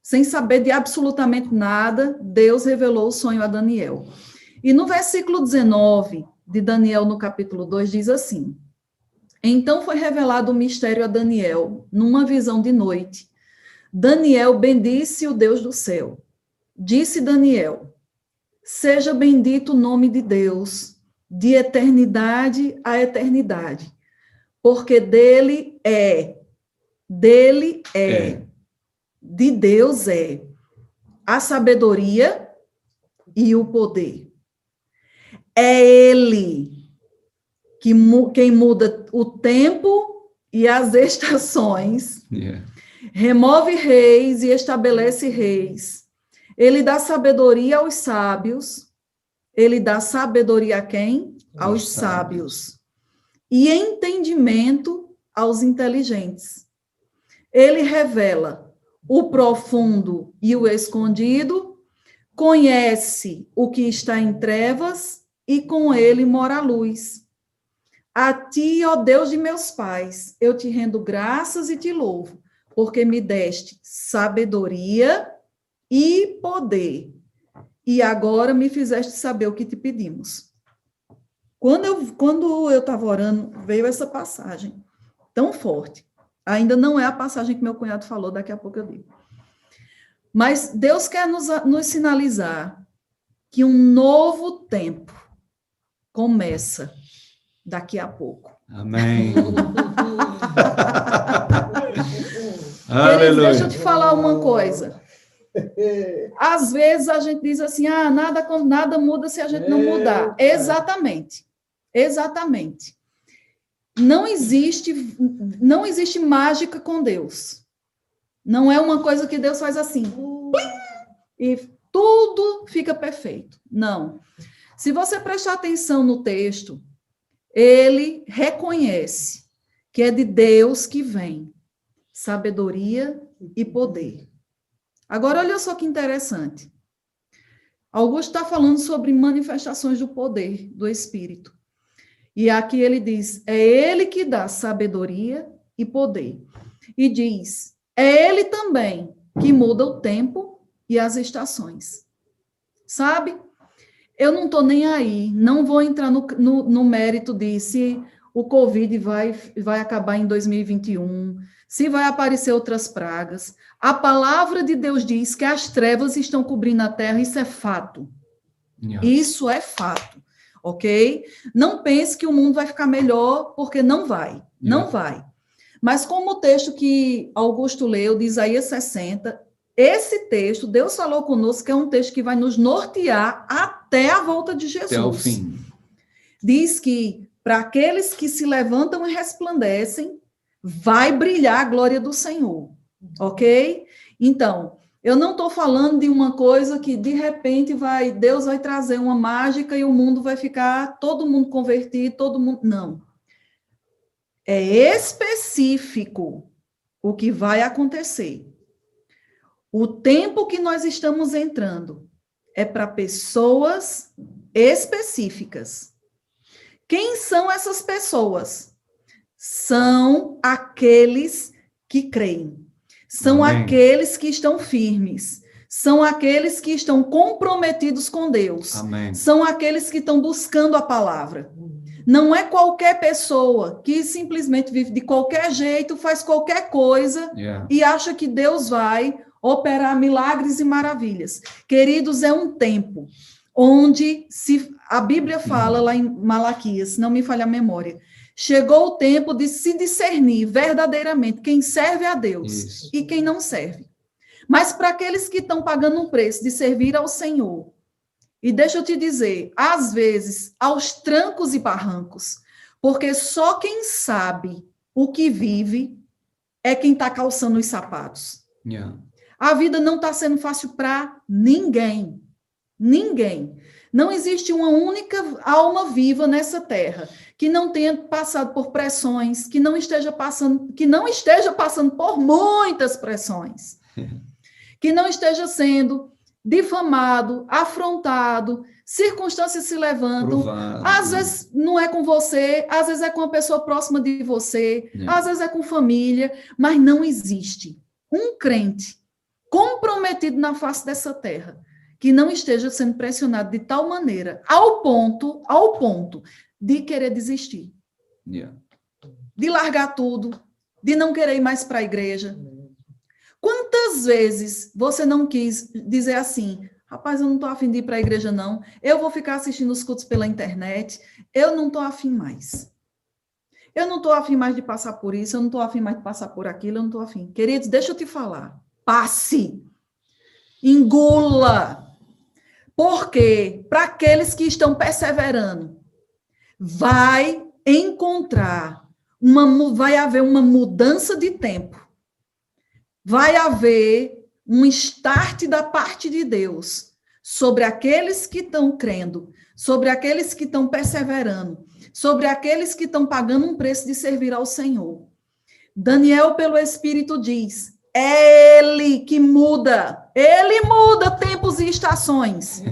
Sem saber de absolutamente nada, Deus revelou o sonho a Daniel. E no versículo 19 de Daniel, no capítulo 2, diz assim: Então foi revelado o mistério a Daniel, numa visão de noite. Daniel bendisse o Deus do céu. Disse Daniel: Seja bendito o nome de Deus, de eternidade a eternidade, porque dele é, de Deus é a sabedoria e o poder. É ele quem muda o tempo e as estações, remove reis e estabelece reis. Ele dá sabedoria aos sábios. Ele dá sabedoria a quem? Aos sábios. E entendimento aos inteligentes. Ele revela o profundo e o escondido, conhece o que está em trevas e com ele mora a luz. A ti, ó Deus de meus pais, eu te rendo graças e te louvo, porque me deste sabedoria e poder, e agora me fizeste saber o que te pedimos. Quando eu estava orando, veio essa passagem tão forte. Ainda não é a passagem que meu cunhado falou, daqui a pouco eu digo. Mas Deus quer nos sinalizar que um novo tempo começa daqui a pouco. Amém. Aleluia. Deixa eu te falar uma coisa. Às vezes a gente diz assim, nada muda se a gente não mudar. Exatamente. Exatamente. Não existe mágica com Deus. Não é uma coisa que Deus faz assim, e tudo fica perfeito. Não. Se você prestar atenção no texto, ele reconhece que é de Deus que vem sabedoria e poder. Agora, olha só que interessante. Augusto está falando sobre manifestações do poder do Espírito. E aqui ele diz, é ele que dá sabedoria e poder. E diz, é ele também que muda o tempo e as estações. Sabe? Eu não estou nem aí, não vou entrar no mérito de se o Covid vai acabar em 2021, se vai aparecer outras pragas. A palavra de Deus diz que as trevas estão cobrindo a terra, isso é fato. Isso é fato. Ok? Não pense que o mundo vai ficar melhor, porque não vai. Não vai. Mas como o texto que Augusto leu, de Isaías 60, esse texto, Deus falou conosco que é um texto que vai nos nortear até a volta de Jesus. Até o fim. Diz que para aqueles que se levantam e resplandecem, vai brilhar a glória do Senhor, ok? Então, eu não estou falando de uma coisa que, de repente, Deus vai trazer uma mágica e o mundo vai ficar, todo mundo convertido, todo mundo... Não. É específico o que vai acontecer. O tempo que nós estamos entrando é para pessoas específicas. Quem são essas pessoas? São aqueles que creem. São Amém. Aqueles que estão firmes. São aqueles que estão comprometidos com Deus. Amém. São aqueles que estão buscando a palavra. Não é qualquer pessoa que simplesmente vive de qualquer jeito, faz qualquer coisa e acha que Deus vai operar milagres e maravilhas. Queridos, é um tempo onde a Bíblia fala lá em Malaquias, se não me falha a memória, chegou o tempo de se discernir verdadeiramente quem serve a Deus e quem não serve. Mas para aqueles que estão pagando um preço de servir ao Senhor, e deixa eu te dizer, às vezes, aos trancos e barrancos, porque só quem sabe o que vive é quem está calçando os sapatos. A vida não está sendo fácil para ninguém. Ninguém. Não existe uma única alma viva nessa terra que não tenha passado por pressões, que não esteja passando por muitas pressões, que não esteja sendo difamado, afrontado, circunstâncias se levantam, às vezes não é com você, às vezes é com uma pessoa próxima de você, às vezes é com família, mas não existe um crente comprometido na face dessa terra que não esteja sendo pressionado de tal maneira, ao ponto de querer desistir, de largar tudo, de não querer ir mais para a igreja. Quantas vezes você não quis dizer assim, rapaz, eu não estou afim de ir para a igreja, não, eu vou ficar assistindo os cultos pela internet, eu não estou afim mais. Eu não estou afim mais de passar por isso, eu não estou afim mais de passar por aquilo, eu não estou afim. Queridos, deixa eu te falar, passe, engula, porque para aqueles que estão perseverando, vai haver uma mudança de tempo. Vai haver um start da parte de Deus sobre aqueles que estão crendo, sobre aqueles que estão perseverando, sobre aqueles que estão pagando um preço de servir ao Senhor. Daniel, pelo Espírito, diz, é Ele que muda. Ele muda tempos e estações.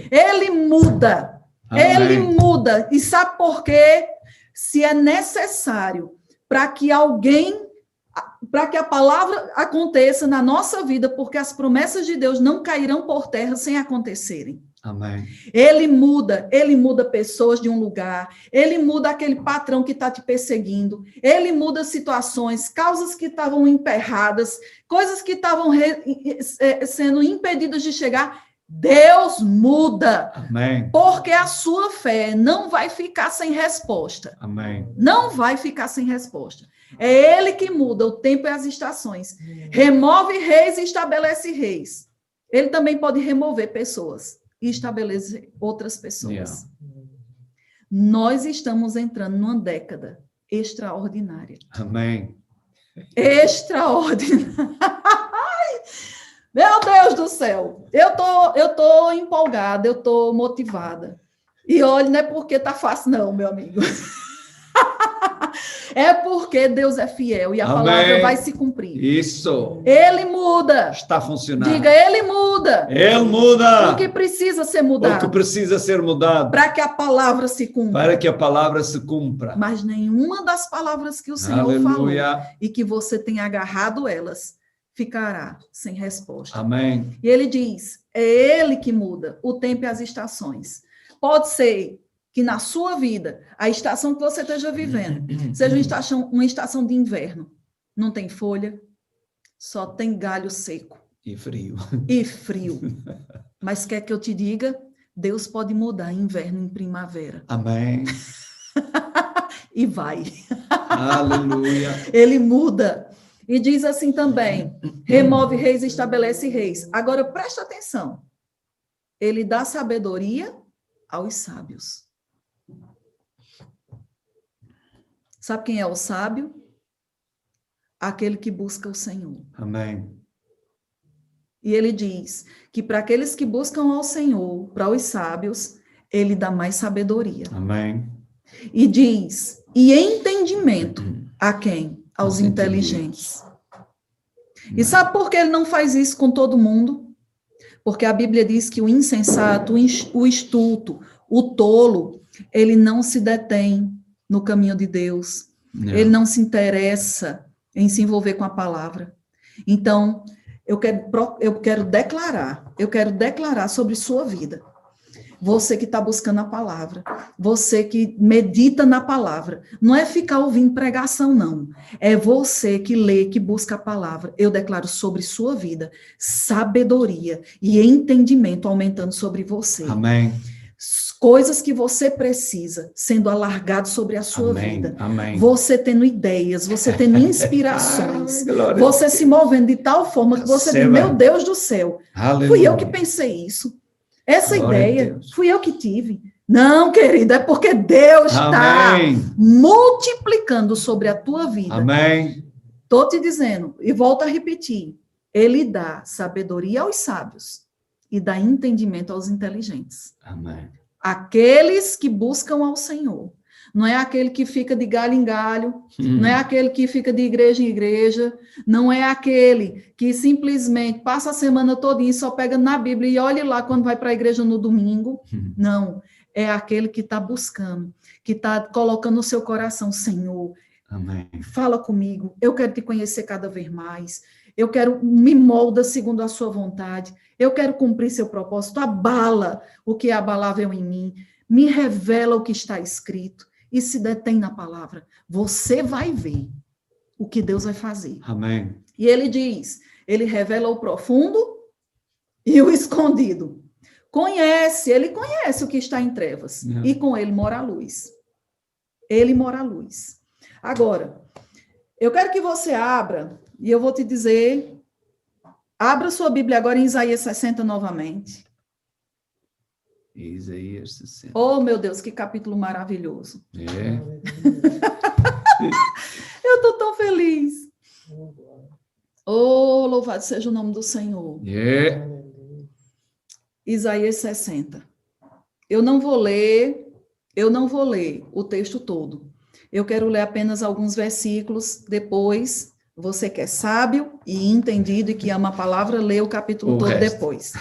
Ele muda. Amém. Ele muda. E sabe por quê? Se é necessário para que a palavra aconteça na nossa vida, porque as promessas de Deus não cairão por terra sem acontecerem. Amém. Ele muda pessoas de um lugar, ele muda aquele patrão que está te perseguindo, ele muda situações, causas que estavam emperradas, coisas que estavam sendo impedidas de chegar. Deus muda. Amém. Porque a sua fé não vai ficar sem resposta. Amém. Não vai ficar sem resposta. É Ele que muda o tempo e as estações. Remove reis e estabelece reis. Ele também pode remover pessoas e estabelecer outras pessoas. Nós estamos entrando numa década extraordinária. Amém. Extraordinária. Meu Deus do céu. Eu tô empolgada, eu tô motivada. E olha, não é porque tá fácil não, meu amigo. É porque Deus é fiel e a palavra vai se cumprir. Isso. Ele muda. Está funcionando. Diga, Ele muda. Ele muda. O que precisa ser mudado. O que precisa ser mudado. Para que a palavra se cumpra. Para que a palavra se cumpra. Mas nenhuma das palavras que o Senhor falou e que você tem agarrado elas ficará sem resposta. Amém. E Ele diz, é Ele que muda o tempo e as estações. Pode ser que na sua vida, a estação que você esteja vivendo, seja uma estação de inverno. Não tem folha, só tem galho seco. E frio. E frio. Mas quer que eu te diga? Deus pode mudar inverno em primavera. Amém. E vai. Aleluia. Ele muda. E diz assim também, remove reis e estabelece reis. Agora, presta atenção. Ele dá sabedoria aos sábios. Sabe quem é o sábio? Aquele que busca o Senhor. Amém. E ele diz que para aqueles que buscam ao Senhor, para os sábios, ele dá mais sabedoria. Amém. E diz, e entendimento a quem? Aos inteligentes. E sabe por que ele não faz isso com todo mundo? Porque a Bíblia diz que o insensato, o estulto, o tolo, ele não se detém no caminho de Deus. Não. Ele não se interessa em se envolver com a palavra. Então, eu quero declarar sobre sua vida. Você que está buscando a palavra, você que medita na palavra, não é ficar ouvindo pregação, não. É você que lê, que busca a palavra. Eu declaro sobre sua vida sabedoria e entendimento aumentando sobre você. Amém. Coisas que você precisa sendo alargado sobre a sua vida. Amém. Você tendo ideias, você tendo inspirações, você se movendo de tal forma que você diz, meu Deus do céu, Aleluia. Fui eu que pensei isso. Essa ideia, fui eu que tive. Não, querida, é porque Deus está multiplicando sobre a tua vida. Amém. Estou te dizendo, e volto a repetir, ele dá sabedoria aos sábios e dá entendimento aos inteligentes. Amém. Aqueles que buscam ao Senhor. Não é aquele que fica de galho em galho, não é aquele que fica de igreja em igreja, não é aquele que simplesmente passa a semana toda e só pega na Bíblia e olha lá quando vai para a igreja no domingo. Não, é aquele que está buscando, que está colocando no seu coração, Senhor, amém. Fala comigo, eu quero te conhecer cada vez mais, eu quero, me molda segundo a sua vontade, eu quero cumprir seu propósito, abala o que é abalável em mim, me revela o que está escrito, e se detém na palavra, você vai ver o que Deus vai fazer. Amém. E ele diz, ele revela o profundo e o escondido. Ele conhece o que está em trevas. E com ele mora a luz. Ele mora a luz. Agora, eu quero que você abra, e eu vou te dizer, abra sua Bíblia agora em Isaías 60 novamente. Isaías 60. Oh, meu Deus, que capítulo maravilhoso. É. Eu estou tão feliz. Oh, louvado seja o nome do Senhor. É. Isaías 60. Eu não vou ler o texto todo. Eu quero ler apenas alguns versículos, depois, você que é sábio e entendido e que ama a palavra, lê o capítulo todo depois.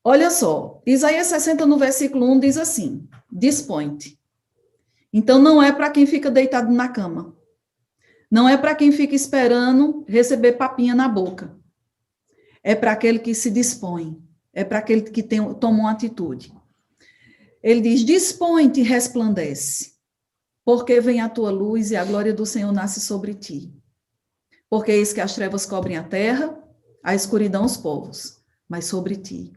Olha só, Isaías 60 no versículo 1 diz assim, dispõe-te. Então não é para quem fica deitado na cama. Não é para quem fica esperando receber papinha na boca. É para aquele que se dispõe. É para aquele que toma uma atitude. Ele diz, dispõe-te e resplandece, porque vem a tua luz e a glória do Senhor nasce sobre ti. Porque eis que as trevas cobrem a terra, a escuridão os povos, mas sobre ti,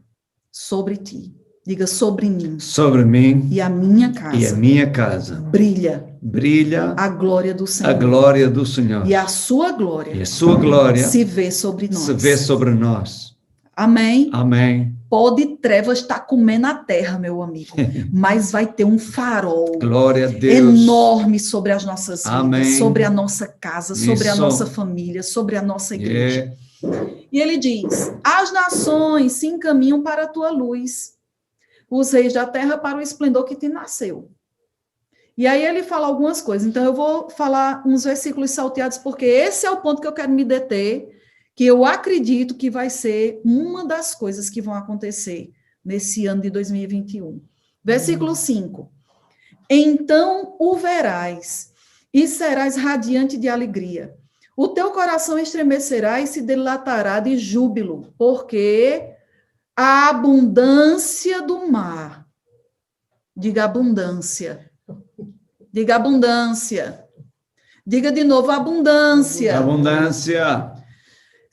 diga sobre mim. Sobre mim. E a minha casa. E a minha casa. Brilha. Brilha. A glória do Senhor. A glória do Senhor. E a sua glória. E a sua glória. Se vê sobre nós. Se vê sobre nós. Amém? Amém. Pode trevas estar comendo a terra, meu amigo, mas vai ter um farol glória a Deus. Enorme sobre as nossas vidas, amém. Sobre a nossa casa, sobre a nossa família, sobre a nossa igreja. E ele diz, as nações se encaminham para a tua luz, os reis da terra para o esplendor que te nasceu. E aí ele fala algumas coisas, então eu vou falar uns versículos salteados, porque esse é o ponto que eu quero me deter, que eu acredito que vai ser uma das coisas que vão acontecer nesse ano de 2021. Versículo 5. Então o verás e serás radiante de alegria. O teu coração estremecerá e se dilatará de júbilo, porque a abundância do mar. Diga abundância. Diga abundância. Diga de novo abundância. Abundância.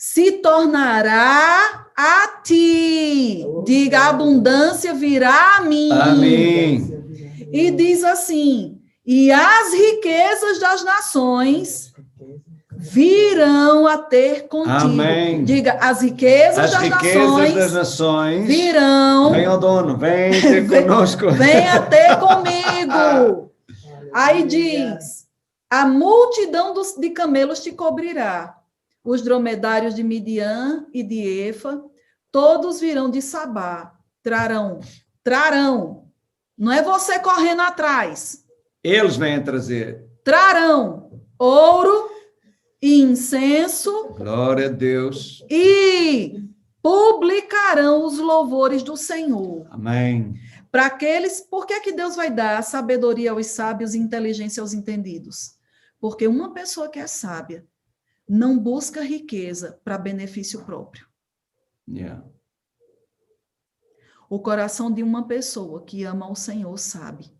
Se tornará a ti. Diga, a abundância virá a mim. Amém. E diz assim, e as riquezas das nações virão a ter contigo. Amém. Diga, as riquezas das nações virão. Vem ao dono, vem ter conosco. Venha ter comigo. Aí diz, a multidão de camelos te cobrirá. Os dromedários de Midian e de Efa, todos virão de Sabá. Trarão. Não é você correndo atrás. Eles vêm trazer. Trarão ouro e incenso. Glória a Deus. E publicarão os louvores do Senhor. Amém. Para aqueles, por que Deus vai dar sabedoria aos sábios e inteligência aos entendidos? Porque uma pessoa que é sábia não busca riqueza para benefício próprio. Yeah. O coração de uma pessoa que ama ao Senhor sabe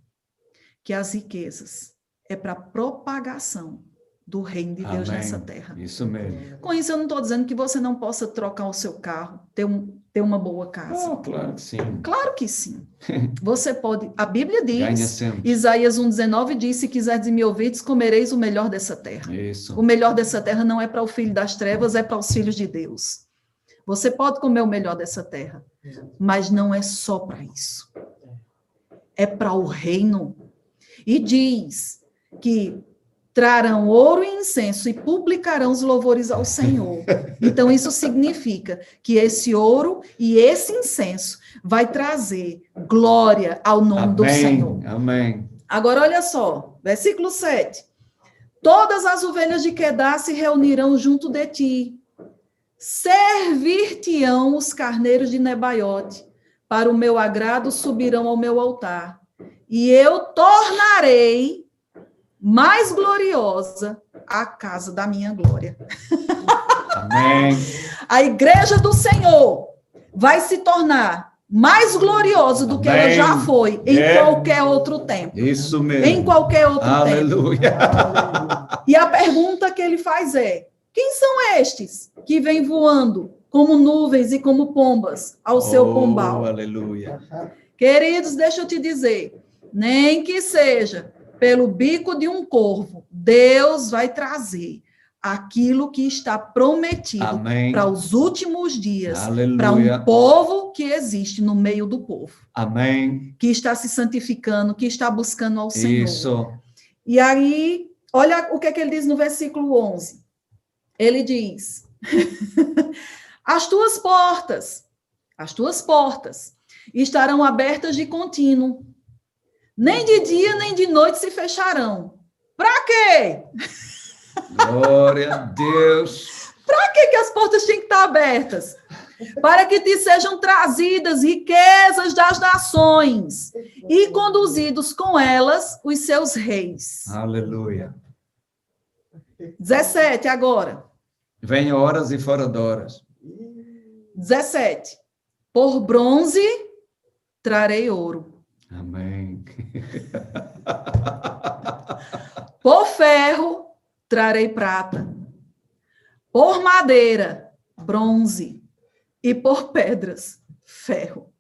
que as riquezas é para propagação do reino de Deus nessa terra. Isso mesmo. Com isso, eu não estou dizendo que você não possa trocar o seu carro, ter uma boa casa. Oh, claro que sim. Claro que sim. Você pode. A Bíblia diz, sempre. Isaías 1,19 diz, se quiserdes me ouvirdes, comereis o melhor dessa terra. Isso. O melhor dessa terra não é para o filho das trevas, é para os filhos de Deus. Você pode comer o melhor dessa terra, mas não é só para isso. É para o reino. E diz que trarão ouro e incenso e publicarão os louvores ao Senhor. Então, isso significa que esse ouro e esse incenso vai trazer glória ao nome do Senhor. Amém. Agora, olha só, versículo 7. Todas as ovelhas de Quedar se reunirão junto de ti. Servir-te-ão os carneiros de Nebaiote. Para o meu agrado subirão ao meu altar. E eu tornarei mais gloriosa a casa da minha glória. Amém. A igreja do Senhor vai se tornar mais gloriosa do que ela já foi em qualquer outro tempo. Isso mesmo. Em qualquer outro tempo. Aleluia. E a pergunta que ele faz é: quem são estes que vêm voando como nuvens e como pombas ao seu pombal? Aleluia. Queridos, deixa eu te dizer, nem que seja pelo bico de um corvo, Deus vai trazer aquilo que está prometido para os últimos dias, para um povo que existe no meio do povo. Amém. Que está se santificando, que está buscando ao Senhor. Isso. E aí, olha o que ele diz no versículo 11. Ele diz, as tuas portas estarão abertas de contínuo. Nem de dia, nem de noite se fecharão. Para quê? Glória a Deus. Para que as portas têm que estar abertas? Para que te sejam trazidas riquezas das nações e conduzidos com elas os seus reis. Aleluia. 17 agora. Vem horas e fora de horas. 17. Por bronze trarei ouro. Amém. Por ferro, trarei prata. Por madeira, bronze. E por pedras, ferro.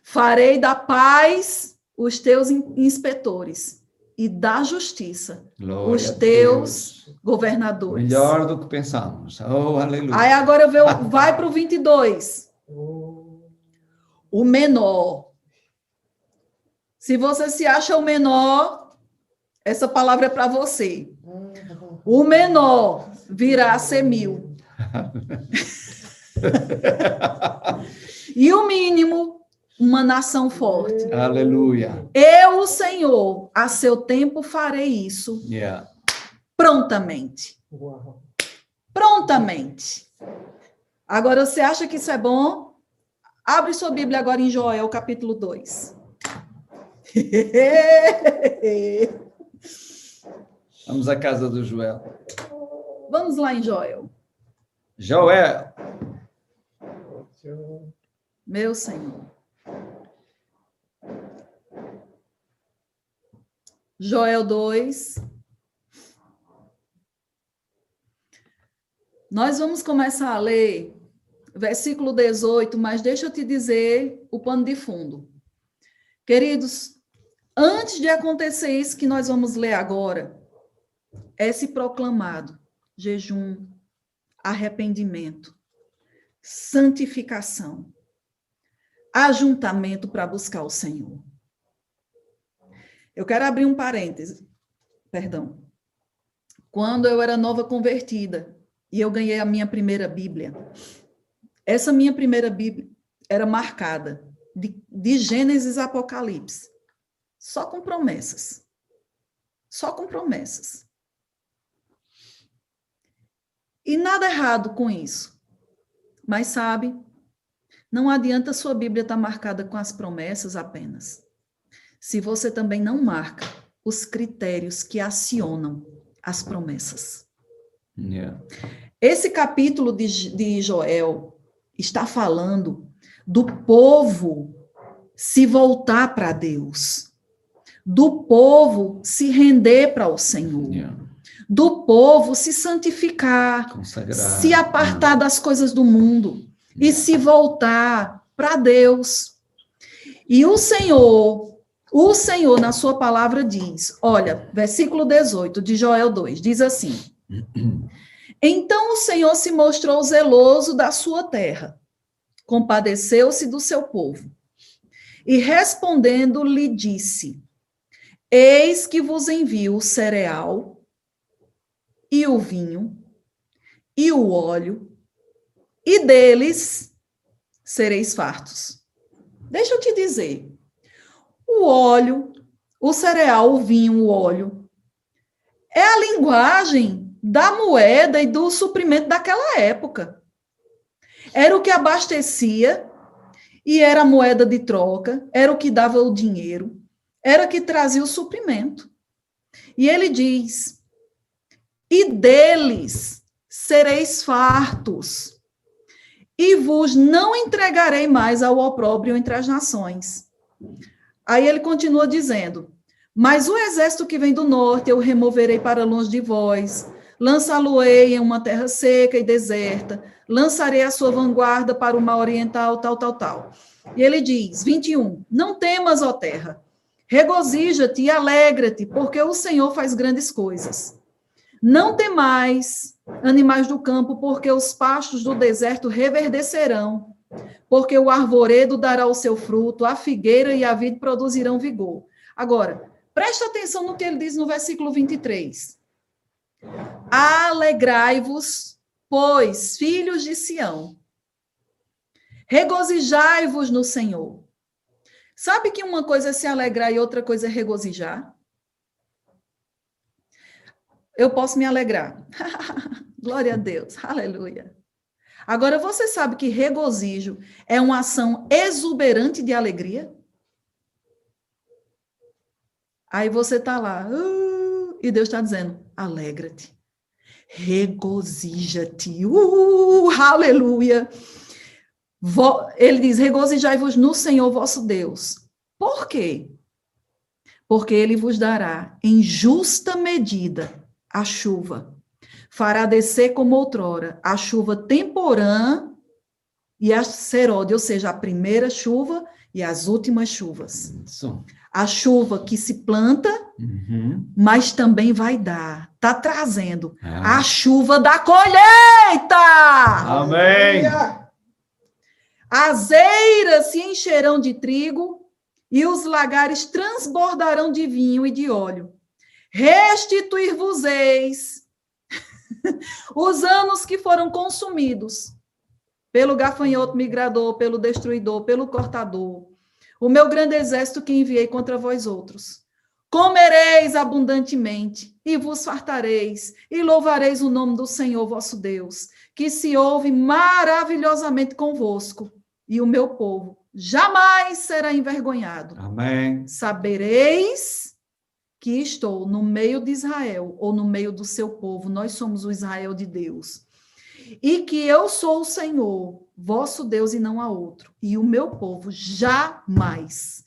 Farei da paz os teus inspetores e da justiça os teus governadores. Melhor do que pensamos. Oh, aleluia. Aí agora vai para o 22. O menor. Se você se acha o menor, essa palavra é para você. O menor virá a ser 1000. E o mínimo, uma nação forte. Aleluia. Eu, o Senhor, a seu tempo farei isso. Prontamente. Prontamente. Agora, você acha que isso é bom? Abre sua Bíblia agora em Joel, capítulo 2. Vamos à casa do Joel. Vamos lá em Joel. Joel. Meu Senhor. Joel 2. Nós vamos começar a ler versículo 18, mas deixa eu te dizer o pano de fundo. Queridos, antes de acontecer isso que nós vamos ler agora, é se proclamado jejum, arrependimento, santificação, ajuntamento para buscar o Senhor. Eu quero abrir um parêntese, perdão. Quando eu era nova convertida e eu ganhei a minha primeira Bíblia, essa minha primeira Bíblia era marcada de Gênesis a Apocalipse, só com promessas. Só com promessas. E nada errado com isso. Mas sabe, não adianta sua Bíblia estar marcada com as promessas apenas, se você também não marca os critérios que acionam as promessas. Yeah. Esse capítulo de Joel está falando do povo se voltar para Deus, do povo se render para o Senhor, do povo se santificar, consagrar, se apartar das coisas do mundo e se voltar para Deus. E o Senhor, na sua palavra diz, olha, versículo 18 de Joel 2, diz assim: então o Senhor se mostrou zeloso da sua terra, compadeceu-se do seu povo, e respondendo lhe disse: eis que vos envio o cereal, e o vinho, e o óleo, e deles sereis fartos. Deixa eu te dizer, o óleo, o cereal, o vinho, o óleo, é a linguagem da moeda e do suprimento daquela época. Era o que abastecia, e era a moeda de troca, era o que dava o dinheiro, era o que trazia o suprimento. E ele diz: e deles sereis fartos, e vos não entregarei mais ao opróbrio entre as nações. Aí ele continua dizendo: mas o exército que vem do norte eu removerei para longe de vós, lançá-lo-ei em uma terra seca e deserta, lançarei a sua vanguarda para o mar oriental, tal. E ele diz, 21, não temas, ó terra, regozija-te e alegra-te, porque o Senhor faz grandes coisas. Não temais, animais do campo, porque os pastos do deserto reverdecerão, porque o arvoredo dará o seu fruto, a figueira e a vide produzirão vigor. Agora, presta atenção no que ele diz no versículo 23. Alegrai-vos, pois, filhos de Sião, regozijai-vos no Senhor. Sabe que uma coisa é se alegrar e outra coisa é regozijar? Eu posso me alegrar. Glória a Deus, aleluia. Agora, você sabe que regozijo é uma ação exuberante de alegria? Aí você está lá, e Deus está dizendo, alegra-te, regozija-te, aleluia. Ele diz, regozijai-vos no Senhor vosso Deus. Por quê? Porque ele vos dará em justa medida a chuva, fará descer como outrora a chuva temporã e a serode, ou seja, a primeira chuva e as últimas chuvas. Isso. A chuva que se planta, mas também vai dar, está trazendo a chuva da colheita. Amém. As eiras se encherão de trigo e os lagares transbordarão de vinho e de óleo. Restituir-vos-eis os anos que foram consumidos pelo gafanhoto migrador, pelo destruidor, pelo cortador, o meu grande exército que enviei contra vós outros. Comereis abundantemente e vos fartareis e louvareis o nome do Senhor vosso Deus, que se ouve maravilhosamente convosco, e o meu povo jamais será envergonhado. Amém. Sabereis que estou no meio de Israel, ou no meio do seu povo, nós somos o Israel de Deus, e que eu sou o Senhor, vosso Deus, e não há outro, e o meu povo jamais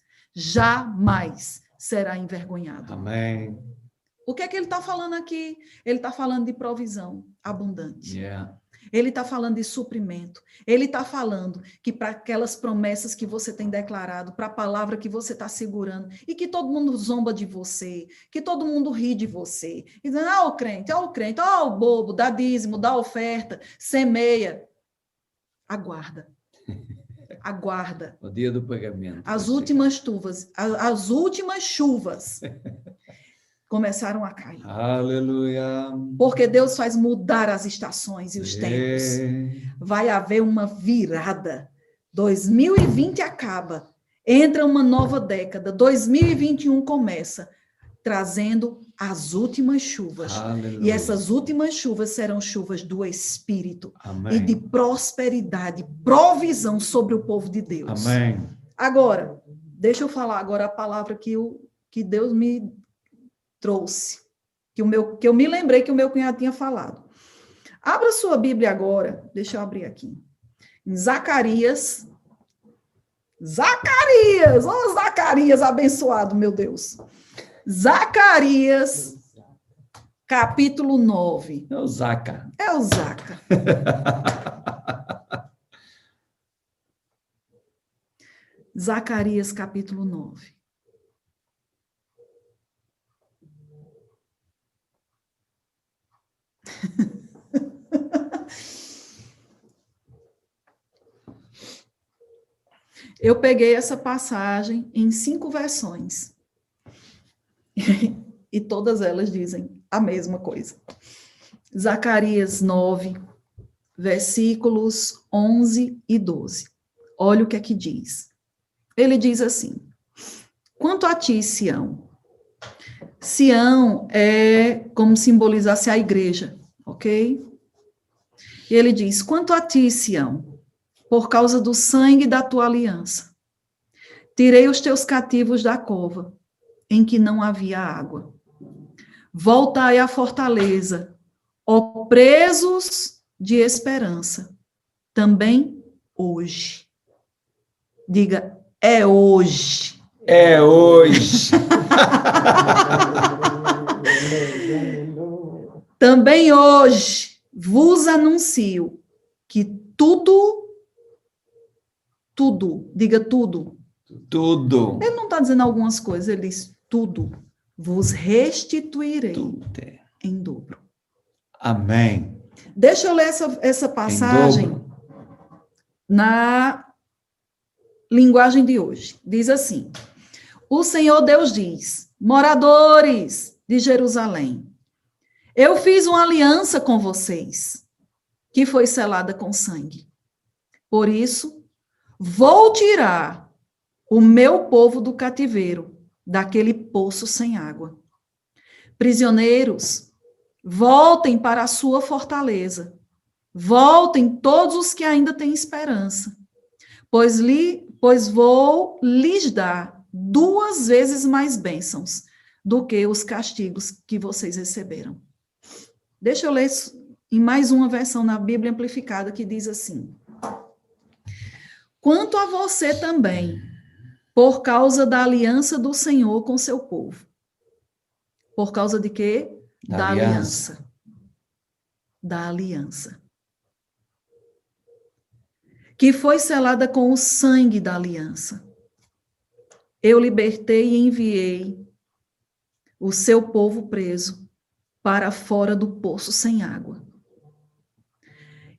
será envergonhado. Amém. O que é que ele está falando aqui? Ele está falando de provisão abundante. Yeah. Ele está falando de suprimento. Ele está falando que para aquelas promessas que você tem declarado, para a palavra que você está segurando, e que todo mundo zomba de você, que todo mundo ri de você, e dizendo, o crente, o bobo, dá dízimo, dá oferta, semeia. Aguarda. Aguarda. O dia do pagamento. As últimas chuvas começaram a cair. Aleluia. Porque Deus faz mudar as estações e os tempos. Vai haver uma virada. 2020 acaba. Entra uma nova década. 2021 começa, trazendo as últimas chuvas. Aleluia. E essas últimas chuvas serão chuvas do Espírito. Amém. E de prosperidade, provisão sobre o povo de Deus. Amém. Agora, deixa eu falar agora a palavra que Deus me trouxe, que eu me lembrei que o meu cunhado tinha falado. Abra sua Bíblia agora, deixa eu abrir aqui, em Zacarias, Zacarias abençoado, meu Deus. Zacarias, capítulo 9. É o Zaca. É o Zaca. Zacarias, capítulo 9. Eu peguei essa passagem em 5 versões. E todas elas dizem a mesma coisa. Zacarias 9, versículos 11 e 12. Olha o que é que diz. Ele diz assim: quanto a ti, Sião. Sião é como simbolizasse a igreja, ok? E ele diz, quanto a ti, Sião, por causa do sangue da tua aliança, tirei os teus cativos da cova, em que não havia água. Voltai à fortaleza, ó presos de esperança, também hoje. Diga, é hoje. É hoje. Também hoje vos anuncio que tudo, diga tudo. Tudo. Ele não está dizendo algumas coisas, ele diz tudo. Vos restituirei em dobro. Amém. Deixa eu ler essa passagem na linguagem de hoje. Diz assim: o Senhor Deus diz, moradores de Jerusalém, eu fiz uma aliança com vocês, que foi selada com sangue. Por isso, vou tirar o meu povo do cativeiro, daquele poço sem água. Prisioneiros, voltem para a sua fortaleza. Voltem todos os que ainda têm esperança, pois vou lhes dar 2 vezes mais bênçãos do que os castigos que vocês receberam. Deixa eu ler em mais uma versão na Bíblia Amplificada que diz assim: quanto a você também, por causa da aliança do Senhor com seu povo. Por causa de quê? Da aliança. Da aliança. Que foi selada com o sangue da aliança. Eu libertei e enviei o seu povo preso para fora do poço sem água.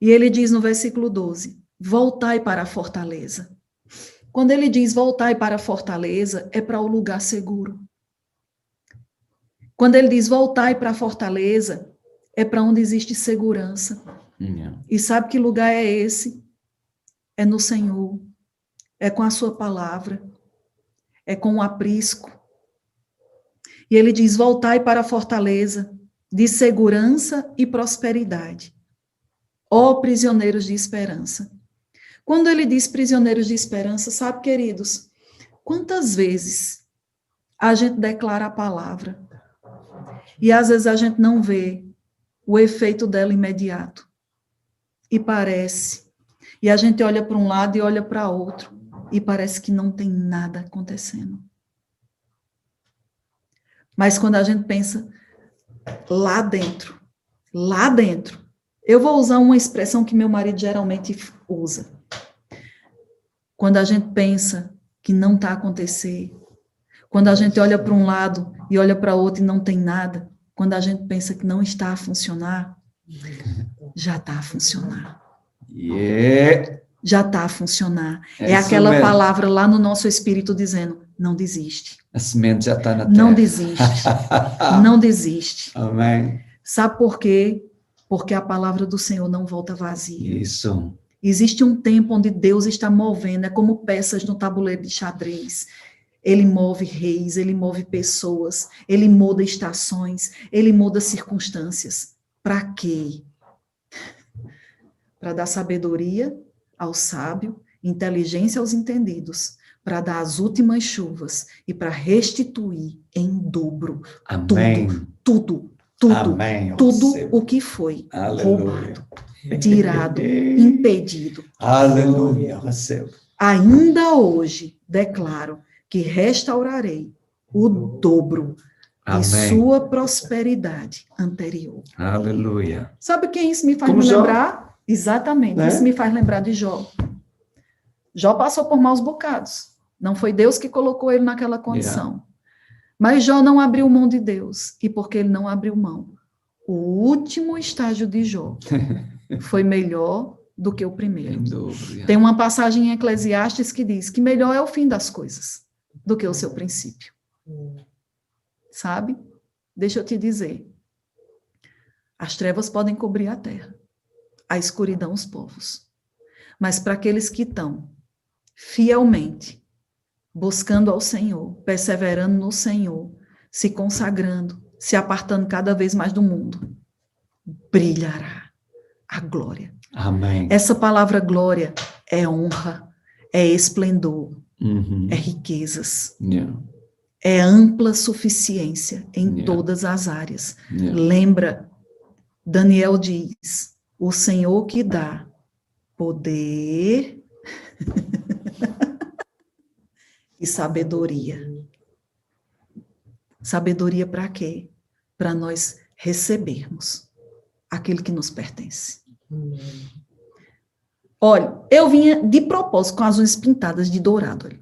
E ele diz no versículo 12, voltai para a fortaleza. Quando ele diz voltai para a fortaleza, é para o lugar seguro. Quando ele diz voltai para a fortaleza, é para onde existe segurança. E sabe que lugar é esse? É no Senhor. É com a sua palavra. É com o aprisco. E ele diz voltai para a fortaleza de segurança e prosperidade. Ó prisioneiros de esperança. Quando ele diz prisioneiros de esperança, sabe, queridos, quantas vezes a gente declara a palavra e às vezes a gente não vê o efeito dela imediato. E parece. E a gente olha para um lado e olha para outro e parece que não tem nada acontecendo. Mas quando a gente pensa lá dentro, Eu vou usar uma expressão que meu marido geralmente usa. Quando a gente pensa que não está a acontecer, quando a gente olha para um lado e olha para outro e não tem nada, quando a gente pensa que não está a funcionar, já está a funcionar. Já está a funcionar. É aquela mesmo. Palavra lá no nosso espírito dizendo, não desiste. A semente já está na terra. Não desiste. Não desiste. Amém. Sabe por quê? Porque a palavra do Senhor não volta vazia. Isso. Existe um tempo onde Deus está movendo, é como peças no tabuleiro de xadrez. Ele move reis, ele move pessoas, ele muda estações, ele muda circunstâncias. Para quê? Para dar sabedoria ao sábio, inteligência aos entendidos, para dar as últimas chuvas e para restituir em dobro. Amém. Tudo Amém. o que foi Aleluia. roubado, tirado, impedido. Aleluia. Recebo. Ainda hoje declaro que restaurarei o dobro de sua prosperidade anterior. Aleluia. Sabe quem isso me faz me lembrar? Exatamente, isso me faz lembrar de Jó. Jó passou por maus bocados. Não foi Deus que colocou ele naquela condição. Mas Jó não abriu mão de Deus. E porque ele não abriu mão, o último estágio de Jó foi melhor do que o primeiro. Tem uma passagem em Eclesiastes que diz que melhor é o fim das coisas do que o seu princípio. Sabe? Deixa eu te dizer. As trevas podem cobrir a terra, a escuridão os povos. Mas para aqueles que estão fielmente buscando ao Senhor, perseverando no Senhor, se consagrando, se apartando cada vez mais do mundo, brilhará a glória. Amém. Essa palavra glória é honra, é esplendor, é riquezas, é ampla suficiência em todas as áreas. Lembra, Daniel diz, o Senhor que dá poder e sabedoria. Sabedoria para quê? Para nós recebermos aquilo que nos pertence. Olha, eu vinha de propósito com as unhas pintadas de dourado. Olha.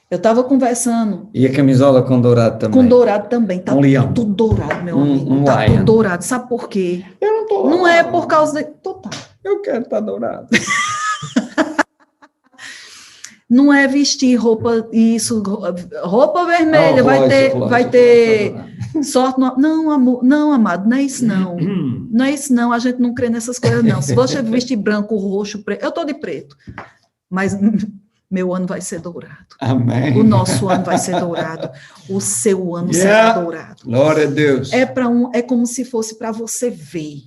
Eu estava conversando. E a camisola com dourado também? Com dourado também. Tá tudo dourado, meu amigo. Tá tudo dourado. Sabe por quê? Eu não tô. Não é por causa de... Total. Eu quero estar dourado. Não é vestir roupa, isso, roupa vermelha, vai ter sorte. Não, amor, não, amado, não é isso não. Não é isso não, a gente não crê nessas coisas não. Se você vestir branco, roxo, preto, eu estou de preto, mas meu ano vai ser dourado. Amém. O nosso ano vai ser dourado. O seu ano será dourado. Glória a Deus. É como se fosse para você ver.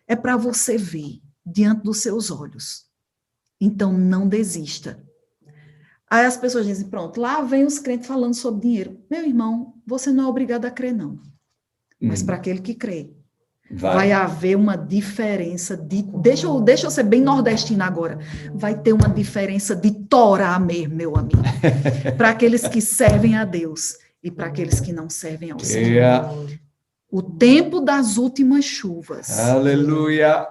É para você ver diante dos seus olhos. Então, não desista. Aí as pessoas dizem, pronto, lá vem os crentes falando sobre dinheiro. Meu irmão, você não é obrigado a crer, não. Mas para aquele que crê, vai haver uma diferença de... Deixa eu ser bem nordestina agora. Vai ter uma diferença de Torá mesmo, meu amigo. Para aqueles que servem a Deus e para aqueles que não servem ao Senhor. O tempo das últimas chuvas. Aleluia!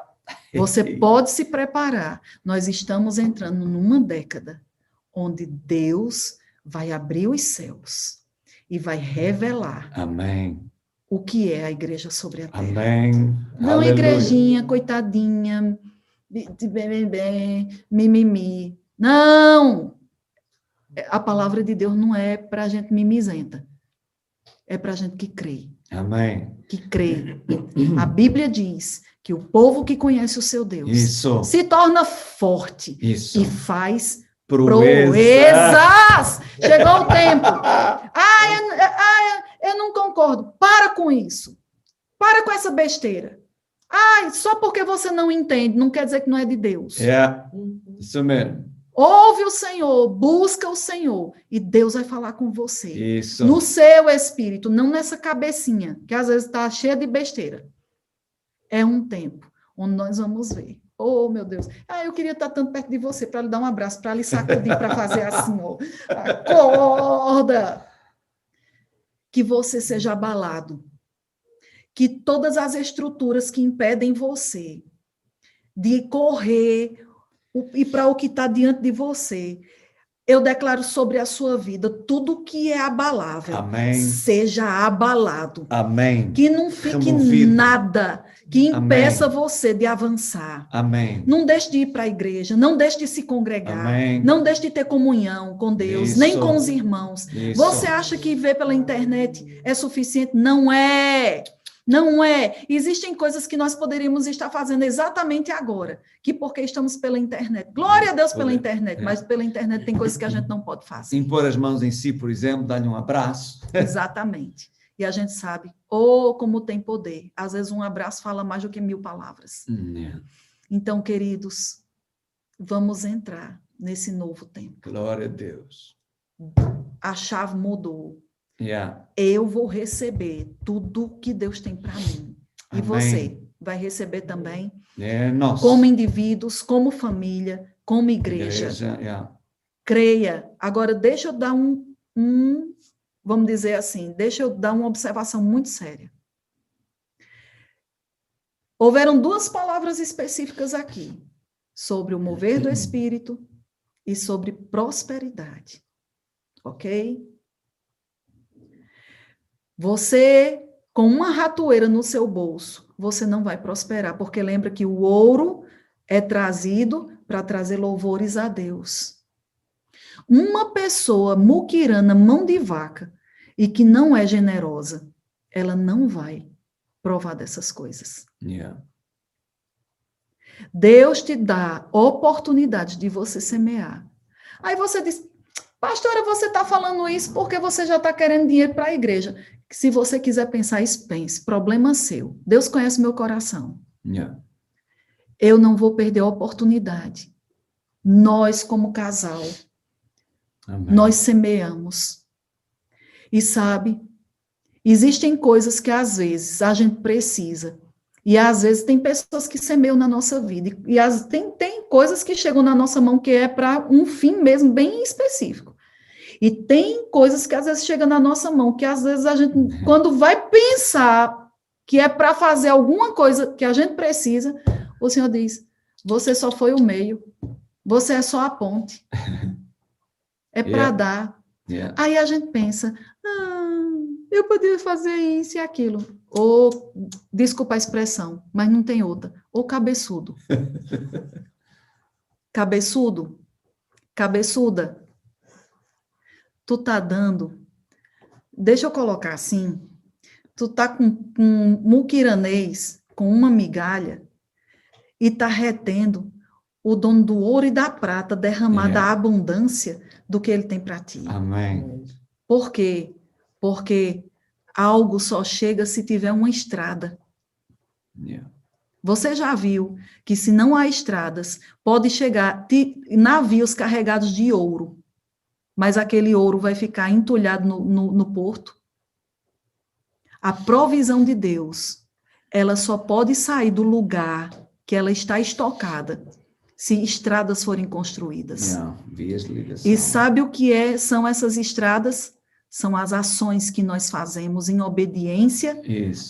Você pode se preparar. Nós estamos entrando numa década onde Deus vai abrir os céus e vai revelar o que é a igreja sobre a terra. Amém. Não Aleluia. Igrejinha, coitadinha, mimimi. Não! A palavra de Deus não é para a gente mimizenta. É para a gente que crê. Amém. Que crê. A Bíblia diz que o povo que conhece o seu Deus se torna forte e faz proezas. Chegou o tempo. Eu não concordo. Para com isso. Para com essa besteira. Só porque você não entende, não quer dizer que não é de Deus. Isso mesmo. Ouve o Senhor, busca o Senhor, e Deus vai falar com você. Isso. No seu espírito, não nessa cabecinha, que às vezes está cheia de besteira. É um tempo onde nós vamos ver. Oh, meu Deus. Eu queria estar tanto perto de você para lhe dar um abraço, para lhe sacudir, para fazer assim, ó. Acorda! Que você seja abalado. que todas as estruturas que impedem você de correr e para o que está diante de você, eu declaro sobre a sua vida, tudo que é abalável, Amém. seja abalado. Amém. Que não fique nada que impeça você de avançar. Amém. Não deixe de ir para a igreja, não deixe de se congregar, Amém. não deixe de ter comunhão com Deus, nem com os irmãos. Você acha que ver pela internet é suficiente? Não é. Não é. Existem coisas que nós poderíamos estar fazendo exatamente agora, que porque estamos pela internet. Glória a Deus pela internet, mas pela internet tem coisas que a gente não pode fazer. Impor as mãos em si, por exemplo, dar-lhe um abraço. Exatamente. E a gente sabe, como tem poder. Às vezes um abraço fala mais do que 1000 palavras. Então, queridos, vamos entrar nesse novo tempo. Glória a Deus. A chave mudou. Yeah. Eu vou receber tudo que Deus tem para mim. E você vai receber também, como indivíduos, como família, como igreja. Yeah. Creia. Agora, deixa eu dar vamos dizer assim, deixa eu dar uma observação muito séria. Houveram 2 palavras específicas aqui, sobre o mover do Espírito e sobre prosperidade. Ok? Você, com uma ratoeira no seu bolso, você não vai prosperar, porque lembra que o ouro é trazido para trazer louvores a Deus. Uma pessoa muquirana, mão de vaca, e que não é generosa, ela não vai provar dessas coisas. Yeah. Deus te dá oportunidade de você semear. Aí você diz, pastora, você está falando isso porque você já está querendo dinheiro para a igreja. Se você quiser pensar isso, pense. Problema seu. Deus conhece meu coração. Yeah. Eu não vou perder a oportunidade. Nós, como casal, nós semeamos. E sabe, existem coisas que às vezes a gente precisa. E às vezes tem pessoas que semeiam na nossa vida. E tem coisas que chegam na nossa mão que é para um fim mesmo bem específico. E tem coisas que às vezes chegam na nossa mão, que às vezes a gente, quando vai pensar que é para fazer alguma coisa que a gente precisa, o Senhor diz, você só foi o meio, você é só a ponte. É para dar. Yeah. Aí a gente pensa, eu poderia fazer isso e aquilo. Ou, desculpa a expressão, mas não tem outra. Ou cabeçudo. Cabeçudo. Cabeçuda. Tu tá dando, deixa eu colocar assim, tu tá com um muquiranês, com uma migalha, e tá retendo o dono do ouro e da prata derramar da abundância do que ele tem para ti. Amém. Por quê? Porque algo só chega se tiver uma estrada. Yeah. Você já viu que se não há estradas, pode chegar navios carregados de ouro, mas aquele ouro vai ficar entulhado no porto. A provisão de Deus, ela só pode sair do lugar que ela está estocada, se estradas forem construídas. E sabe o que são essas estradas? São as ações que nós fazemos em obediência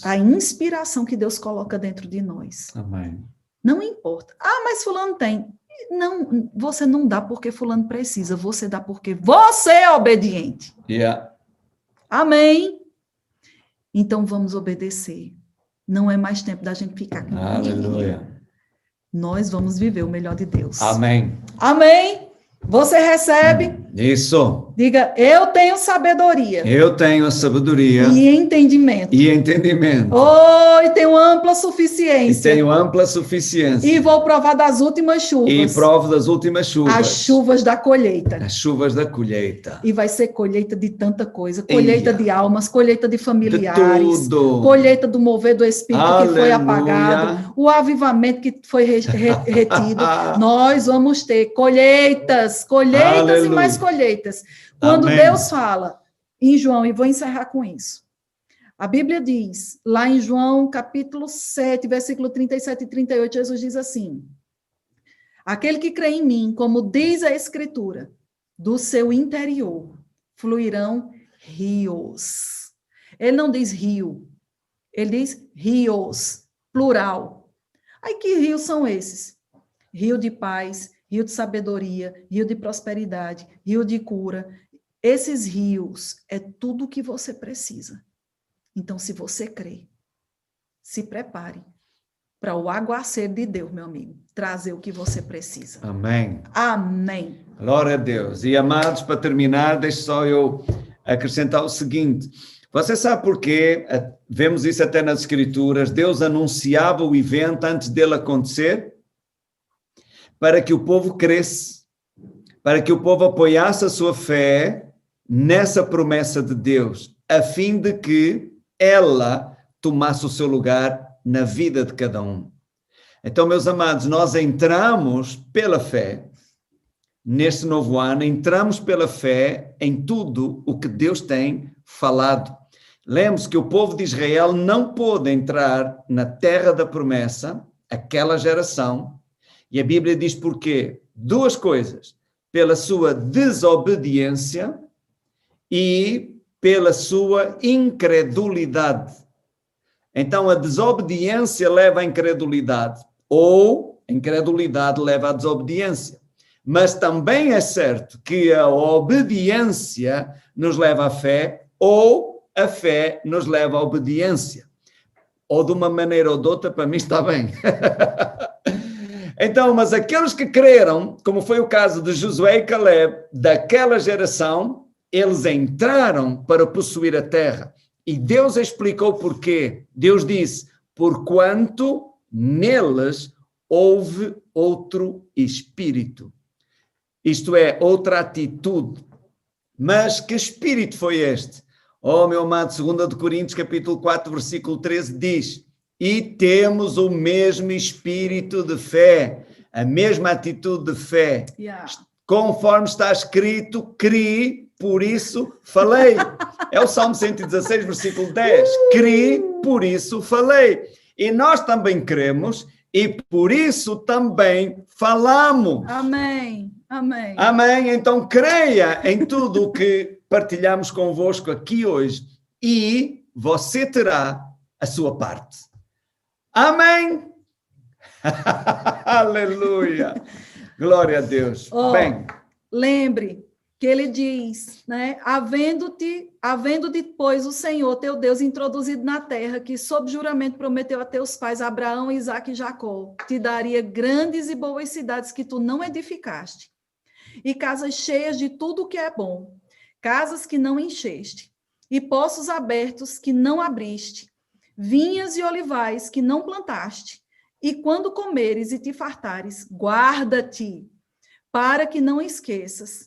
à inspiração que Deus coloca dentro de nós. Amém. Não importa. Mas fulano tem. Não, você não dá porque fulano precisa, você dá porque você é obediente. Yeah. Amém? Então vamos obedecer. Não é mais tempo da gente ficar com Aleluia. Nós vamos viver o melhor de Deus. Amém. Amém? Você recebe? Isso. Diga, eu tenho sabedoria. Eu tenho a sabedoria. E entendimento. E entendimento. E tenho ampla suficiência. E tenho ampla suficiência. E vou provar das últimas chuvas. E provo das últimas chuvas. As chuvas da colheita. As chuvas da colheita. E vai ser colheita de tanta coisa. Colheita de almas, colheita de familiares. De tudo. Colheita do mover do Espírito. Aleluia. Que foi apagado. O avivamento que foi retido. Nós vamos ter colheitas Aleluia. E mais colheitas. Quando Amém. Deus fala em João, e vou encerrar com isso. A Bíblia diz, lá em João, capítulo 7, versículo 37 e 38, Jesus diz assim, aquele que crê em mim, como diz a Escritura, do seu interior fluirão rios. Ele não diz rio, Ele diz rios, plural. Aí que rios são esses? Rio de paz, rio de sabedoria, rio de prosperidade, rio de cura. Esses rios é tudo o que você precisa. Então, se você crê, se prepare para o aguaceiro de Deus, meu amigo, trazer o que você precisa. Amém. Amém. Glória a Deus. E amados, para terminar, deixe só eu acrescentar o seguinte. Você sabe porquê? Vemos isso até nas Escrituras. Deus anunciava o evento antes dele acontecer para que o povo cresça, para que o povo apoiasse a sua fé nessa promessa de Deus, a fim de que ela tomasse o seu lugar na vida de cada um. Então, meus amados, nós entramos pela fé neste novo ano, entramos pela fé em tudo o que Deus tem falado. Lembre-se que o povo de Israel não pôde entrar na terra da promessa, aquela geração, e a Bíblia diz porquê. Duas coisas: pela sua desobediência e pela sua incredulidade. Então, a desobediência leva à incredulidade, ou a incredulidade leva à desobediência. Mas também é certo que a obediência nos leva à fé, ou a fé nos leva à obediência. Ou de uma maneira ou de outra, para mim está bem. Então, mas aqueles que creram, como foi o caso de Josué e Caleb, daquela geração, eles entraram para possuir a terra. E Deus explicou porquê. Deus disse, porquanto neles houve outro espírito. Isto é, outra atitude. Mas que espírito foi este? Oh, meu amado, 2 de Coríntios, capítulo 4, versículo 13, diz, e temos o mesmo espírito de fé, a mesma atitude de fé. Conforme está escrito, criei, por isso falei. É o Salmo 116, versículo 10. Criei, por isso falei. E nós também cremos e por isso também falamos. Amém. Amém. Amém. Então creia em tudo o que partilhamos convosco aqui hoje e você terá a sua parte. Amém. Aleluia. Glória a Deus. Bem, lembre que ele diz, né? Havendo depois o Senhor, teu Deus, introduzido na terra, que sob juramento prometeu a teus pais, Abraão, Isaque e Jacó, te daria grandes e boas cidades que tu não edificaste, e casas cheias de tudo que é bom, casas que não encheste, e poços abertos que não abriste, vinhas e olivais que não plantaste, e quando comeres e te fartares, guarda-te, para que não esqueça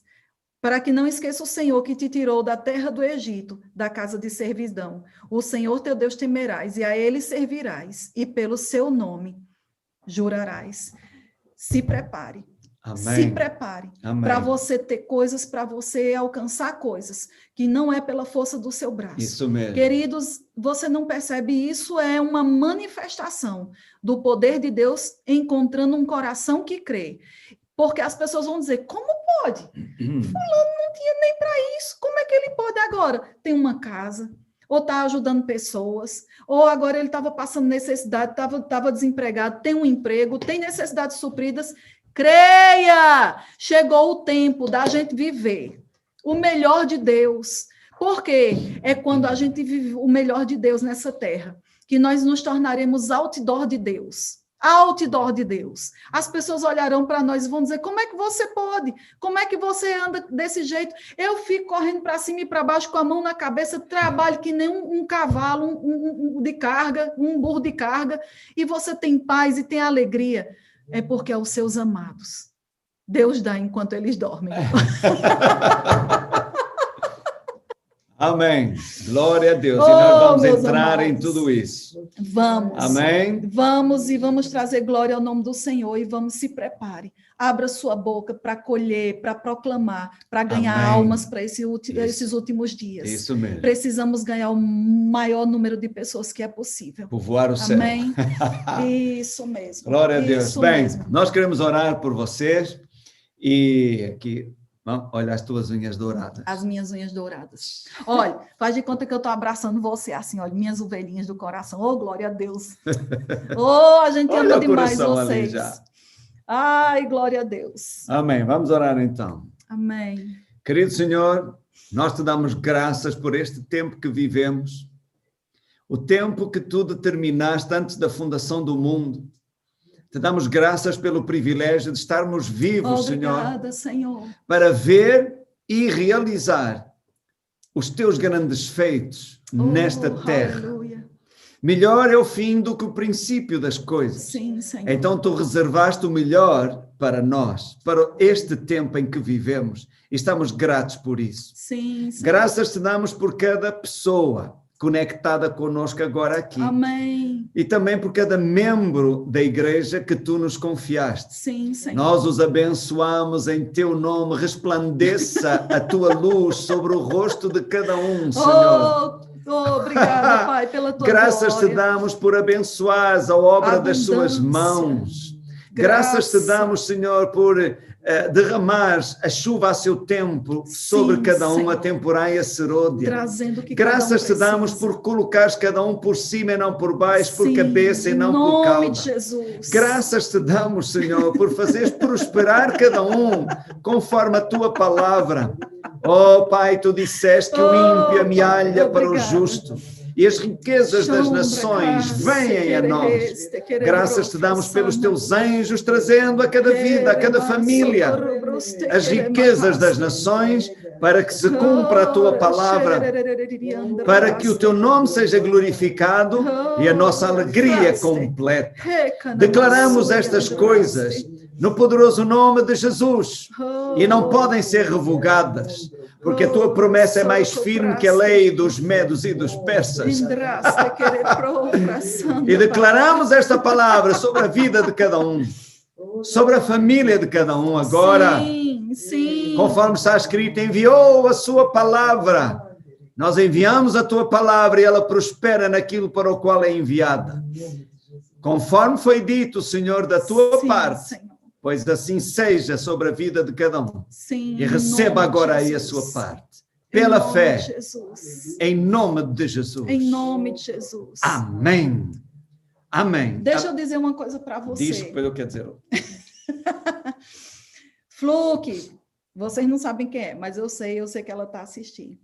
o Senhor que te tirou da terra do Egito, da casa de servidão. O Senhor teu Deus temerás, e a ele servirás, e pelo seu nome jurarás. Se prepare. Amém. Se prepare para você ter coisas, para você alcançar coisas, que não é pela força do seu braço. Isso mesmo. Queridos, você não percebe, isso é uma manifestação do poder de Deus encontrando um coração que crê. Porque as pessoas vão dizer, como pode? Fulano não tinha nem para isso, como é que ele pode agora? Tem uma casa, ou está ajudando pessoas, ou agora ele estava passando necessidade, estava desempregado, tem um emprego, tem necessidades supridas. Creia! Chegou o tempo da gente viver o melhor de Deus. Por quê? É quando a gente vive o melhor de Deus nessa terra, que nós nos tornaremos outdoor de Deus. Outdoor de Deus. As pessoas olharão para nós e vão dizer, como é que você pode? Como é que você anda desse jeito? Eu fico correndo para cima e para baixo com a mão na cabeça, trabalho que nem um cavalo de carga, um burro de carga, e você tem paz e tem alegria. É porque aos seus amados Deus dá enquanto eles dormem. Amém. Glória a Deus. E nós vamos entrar amados, em tudo isso. Vamos. Amém. Vamos e vamos trazer glória ao nome do Senhor e vamos se prepare. Abra sua boca para colher, para proclamar, para ganhar Amém. almas para esses últimos dias. Isso mesmo. Precisamos ganhar o maior número de pessoas que é possível. Povoar o céu. Amém. Isso mesmo. Glória a Deus. Isso Bem, mesmo. nós queremos orar por vocês e aqui Olha as tuas unhas douradas. As minhas unhas douradas. Olha, faz de conta que eu estou abraçando você assim, olha, minhas ovelhinhas do coração. Oh, glória a Deus. Oh, a gente ama demais vocês. Ai, glória a Deus. Amém. Vamos orar então. Amém. Querido Senhor, nós te damos graças por este tempo que vivemos, o tempo que tu determinaste antes da fundação do mundo. Te damos graças pelo privilégio de estarmos vivos, Obrigada, Senhor, para ver e realizar os teus grandes feitos nesta terra. Aleluia. Melhor é o fim do que o princípio das coisas. Sim, Senhor. Então tu reservaste o melhor para nós, para este tempo em que vivemos. E estamos gratos por isso. Sim, Senhor. Graças te damos por cada pessoa conectada conosco agora aqui. Amém. E também por cada membro da igreja que tu nos confiaste. Sim, Senhor. Nós os abençoamos em teu nome, resplandeça a tua luz sobre o rosto de cada um, Senhor. Obrigada, Pai, pela tua Graças glória. te damos por abençoares a obra das suas mãos. Graças te damos, Senhor, por derramares a chuva a seu tempo sobre cada um, Senhor. A temporã e a serôdia. Trazendo que Graças cada um te damos por colocares cada um por cima e não por baixo, por cabeça e não por cauda. Em nome de Jesus. Graças te damos, Senhor, por fazeres prosperar cada um conforme a tua palavra. Oh, Pai, tu disseste que o ímpio amealha para o justo. E as riquezas das nações vêm a nós. Graças te damos pelos teus anjos, trazendo a cada vida, a cada família, as riquezas das nações, para que se cumpra a tua palavra, para que o teu nome seja glorificado e a nossa alegria completa. Declaramos estas coisas no poderoso nome de Jesus e não podem ser revogadas, porque a tua promessa é mais firme que a lei dos medos e dos persas. E declaramos esta palavra sobre a vida de cada um, sobre a família de cada um agora. Sim, sim. Conforme está escrito, enviou a sua palavra. Nós enviamos a tua palavra e ela prospera naquilo para o qual é enviada. Conforme foi dito, Senhor, da tua parte. Senhor. Pois assim seja sobre a vida de cada um. Sim, e receba agora aí a sua parte. Pela fé. Em nome de Jesus. Em nome de Jesus. Amém. Amém. Deixa eu dizer uma coisa para você. Diz que eu quero dizer. Fluke, vocês não sabem quem é, mas eu sei que ela está assistindo.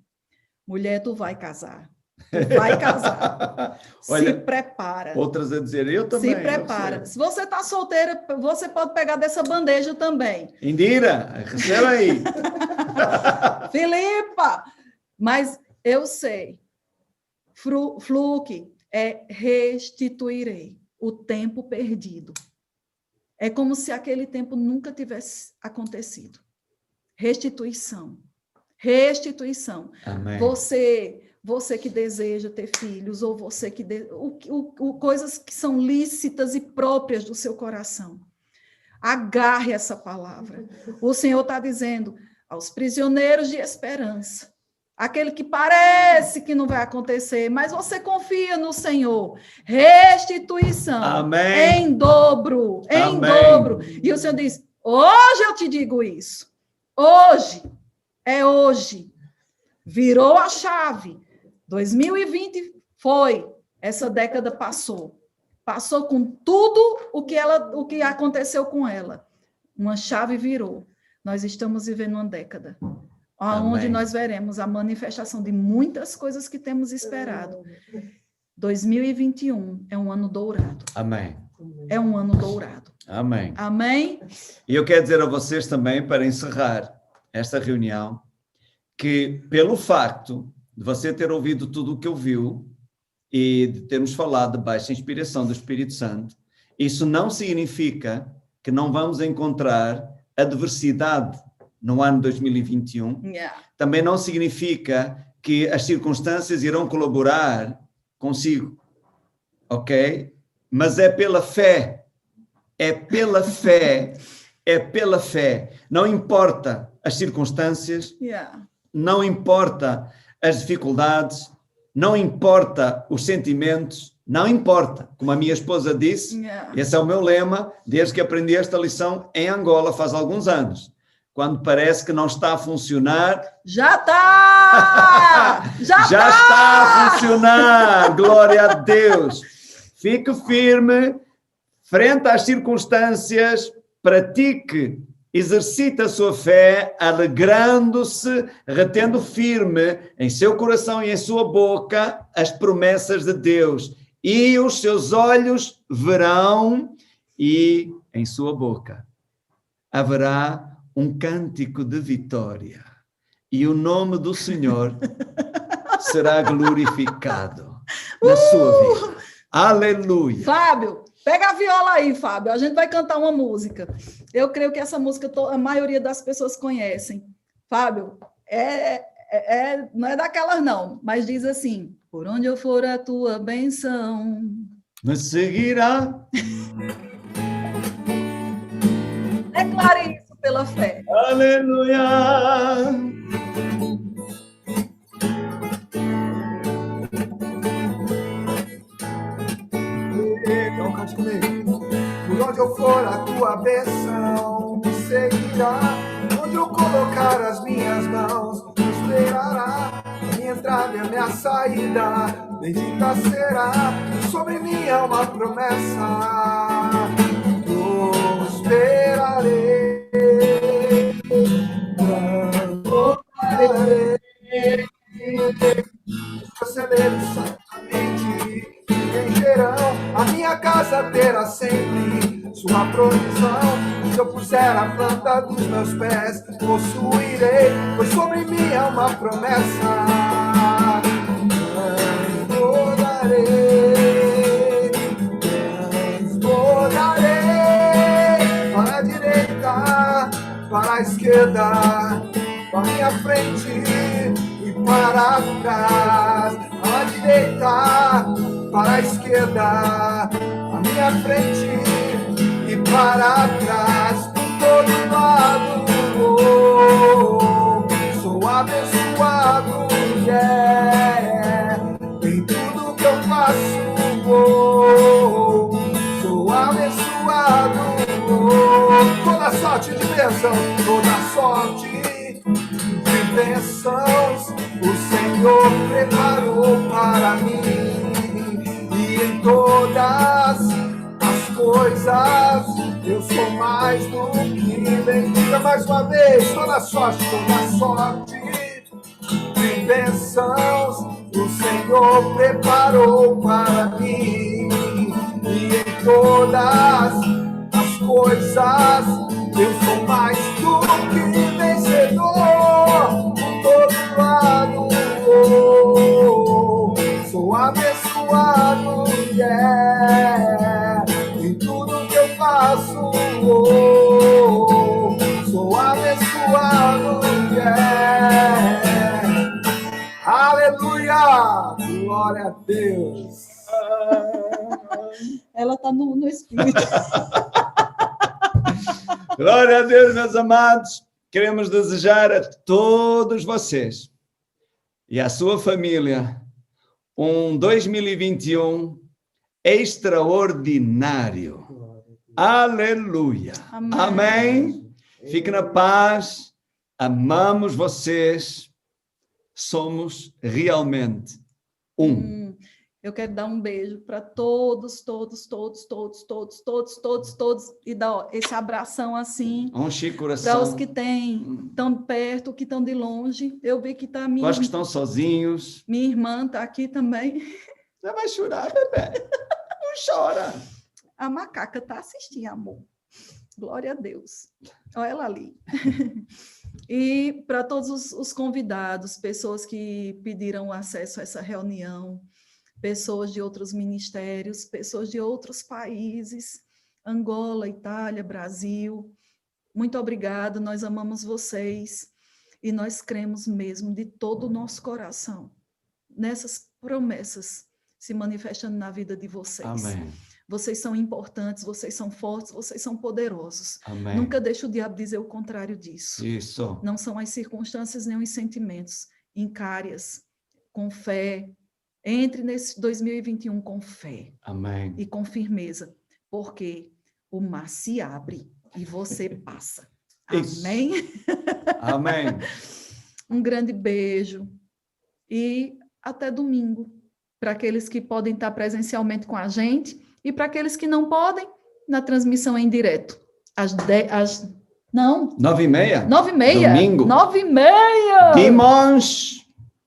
Mulher, tu vai casar. Tu vai casar. Olha, se prepara. Outras a dizer, eu também. Se prepara. Se você está solteira, você pode pegar dessa bandeja também. Indira, receba aí. Filipa, mas eu sei. Fluke, restituirei o tempo perdido. É como se aquele tempo nunca tivesse acontecido. Restituição. Restituição. Amém. Você que deseja ter filhos, ou você que... coisas que são lícitas e próprias do seu coração. Agarre essa palavra. O Senhor está dizendo aos prisioneiros de esperança, aquele que parece que não vai acontecer, mas você confia no Senhor. Restituição. Amém. Em dobro. Em Amém. dobro. E o Senhor diz, hoje eu te digo isso. Hoje. É hoje. Virou a chave. 2020 foi, essa década passou com tudo o que aconteceu com ela. Uma chave virou. Nós estamos vivendo uma década, onde nós veremos a manifestação de muitas coisas que temos esperado. 2021 é um ano dourado. Amém. É um ano dourado. Amém. Amém. E eu quero dizer a vocês também, para encerrar esta reunião, que pelo facto de você ter ouvido tudo o que ouviu e de termos falado debaixo da inspiração do Espírito Santo, isso não significa que não vamos encontrar adversidade no ano 2021. Yeah. Também não significa que as circunstâncias irão colaborar consigo, ok? Mas é pela fé, é pela fé, é pela fé. Não importa as circunstâncias, não importa as dificuldades, não importa os sentimentos, não importa. Como a minha esposa disse, esse é o meu lema, desde que aprendi esta lição em Angola, faz alguns anos. quando parece que não está a funcionar. Já está! Já está a funcionar! Glória a Deus! Fique firme, frente às circunstâncias, pratique, exercite a sua fé, alegrando-se, retendo firme em seu coração e em sua boca as promessas de Deus. E os seus olhos verão e em sua boca haverá um cântico de vitória. E o nome do Senhor será glorificado na sua vida. Aleluia! Fábio, pega a viola aí, Fábio. A gente vai cantar uma música. Eu creio que essa música a maioria das pessoas conhecem. Fábio, não é daquelas não, mas diz assim: por onde eu for a tua bênção me seguirá. Declare isso pela fé. Aleluia! Então cante comigo. Por onde eu for a tua bênção me seguirá. Onde eu colocar as minhas mãos me esperará. A minha entrada e a minha saída bendita será. Sobre mim é uma promessa. Prosperarei, prosperarei. Conselheiros certamente encherão. A minha casa terá sempre sua provisão. Se eu puser a planta dos meus pés, possuirei, pois sobre mim é uma promessa. Transbordarei para a direita, para a esquerda, para a minha frente e para trás. À direita, para a esquerda, à minha frente e para trás, por todo lado. Sou abençoado, em tudo que eu faço. Sou abençoado, toda sorte de bênção, toda sorte de bênçãos o Senhor preparou para mim. E em todas as coisas eu sou mais do que bendiga. Mais uma vez, toda sorte de bênçãos o Senhor preparou para mim. E em todas as coisas eu sou mais do que vencedor. Por todo lado sou abençoado, em tudo que eu faço. Sou abençoado, aleluia, glória a Deus. Ela está no espírito. Glória a Deus, meus amados. Queremos desejar a todos vocês e à sua família um 2021 extraordinário. Aleluia. Amém. Amém. Fique na paz. Amamos vocês. Somos realmente um. Eu quero dar um beijo para todos, e dar esse abração assim. Para os que estão perto, que estão de longe. Eu vi que está minha. Os que estão sozinhos. Minha irmã está aqui também. Você vai chorar, bebê. Não chora. A macaca está assistindo, amor. Glória a Deus. Olha ela ali. E para todos os convidados, pessoas que pediram acesso a essa reunião, pessoas de outros ministérios, pessoas de outros países, Angola, Itália, Brasil. Muito obrigado, nós amamos vocês e nós cremos mesmo de todo o nosso coração nessas promessas se manifestando na vida de vocês. Amém. Vocês são importantes, vocês são fortes, vocês são poderosos. Amém. Nunca deixe o diabo dizer o contrário disso. Isso. Não são as circunstâncias nem os sentimentos. Encare-as com fé. Entre nesse 2021 com fé. Amém. E com firmeza, porque o mar se abre e você passa. Amém? Amém. Um grande beijo. E até domingo. Para aqueles que podem estar presencialmente com a gente e para aqueles que não podem, na transmissão em direto. Não. 9h30? 9h30. Domingo. 9h30. Dimanche.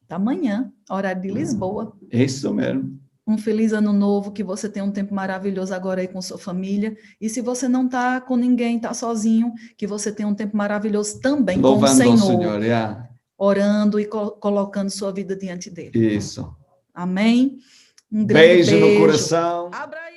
Da manhã, horário de Lisboa. Isso mesmo. Um feliz ano novo, que você tenha um tempo maravilhoso agora aí com sua família. E se você não está com ninguém, está sozinho, que você tenha um tempo maravilhoso também Louvando com o o Senhor. Senhor, yeah. Orando e colocando sua vida diante dele. Isso. Amém? Um grande beijo no coração. Abra aí.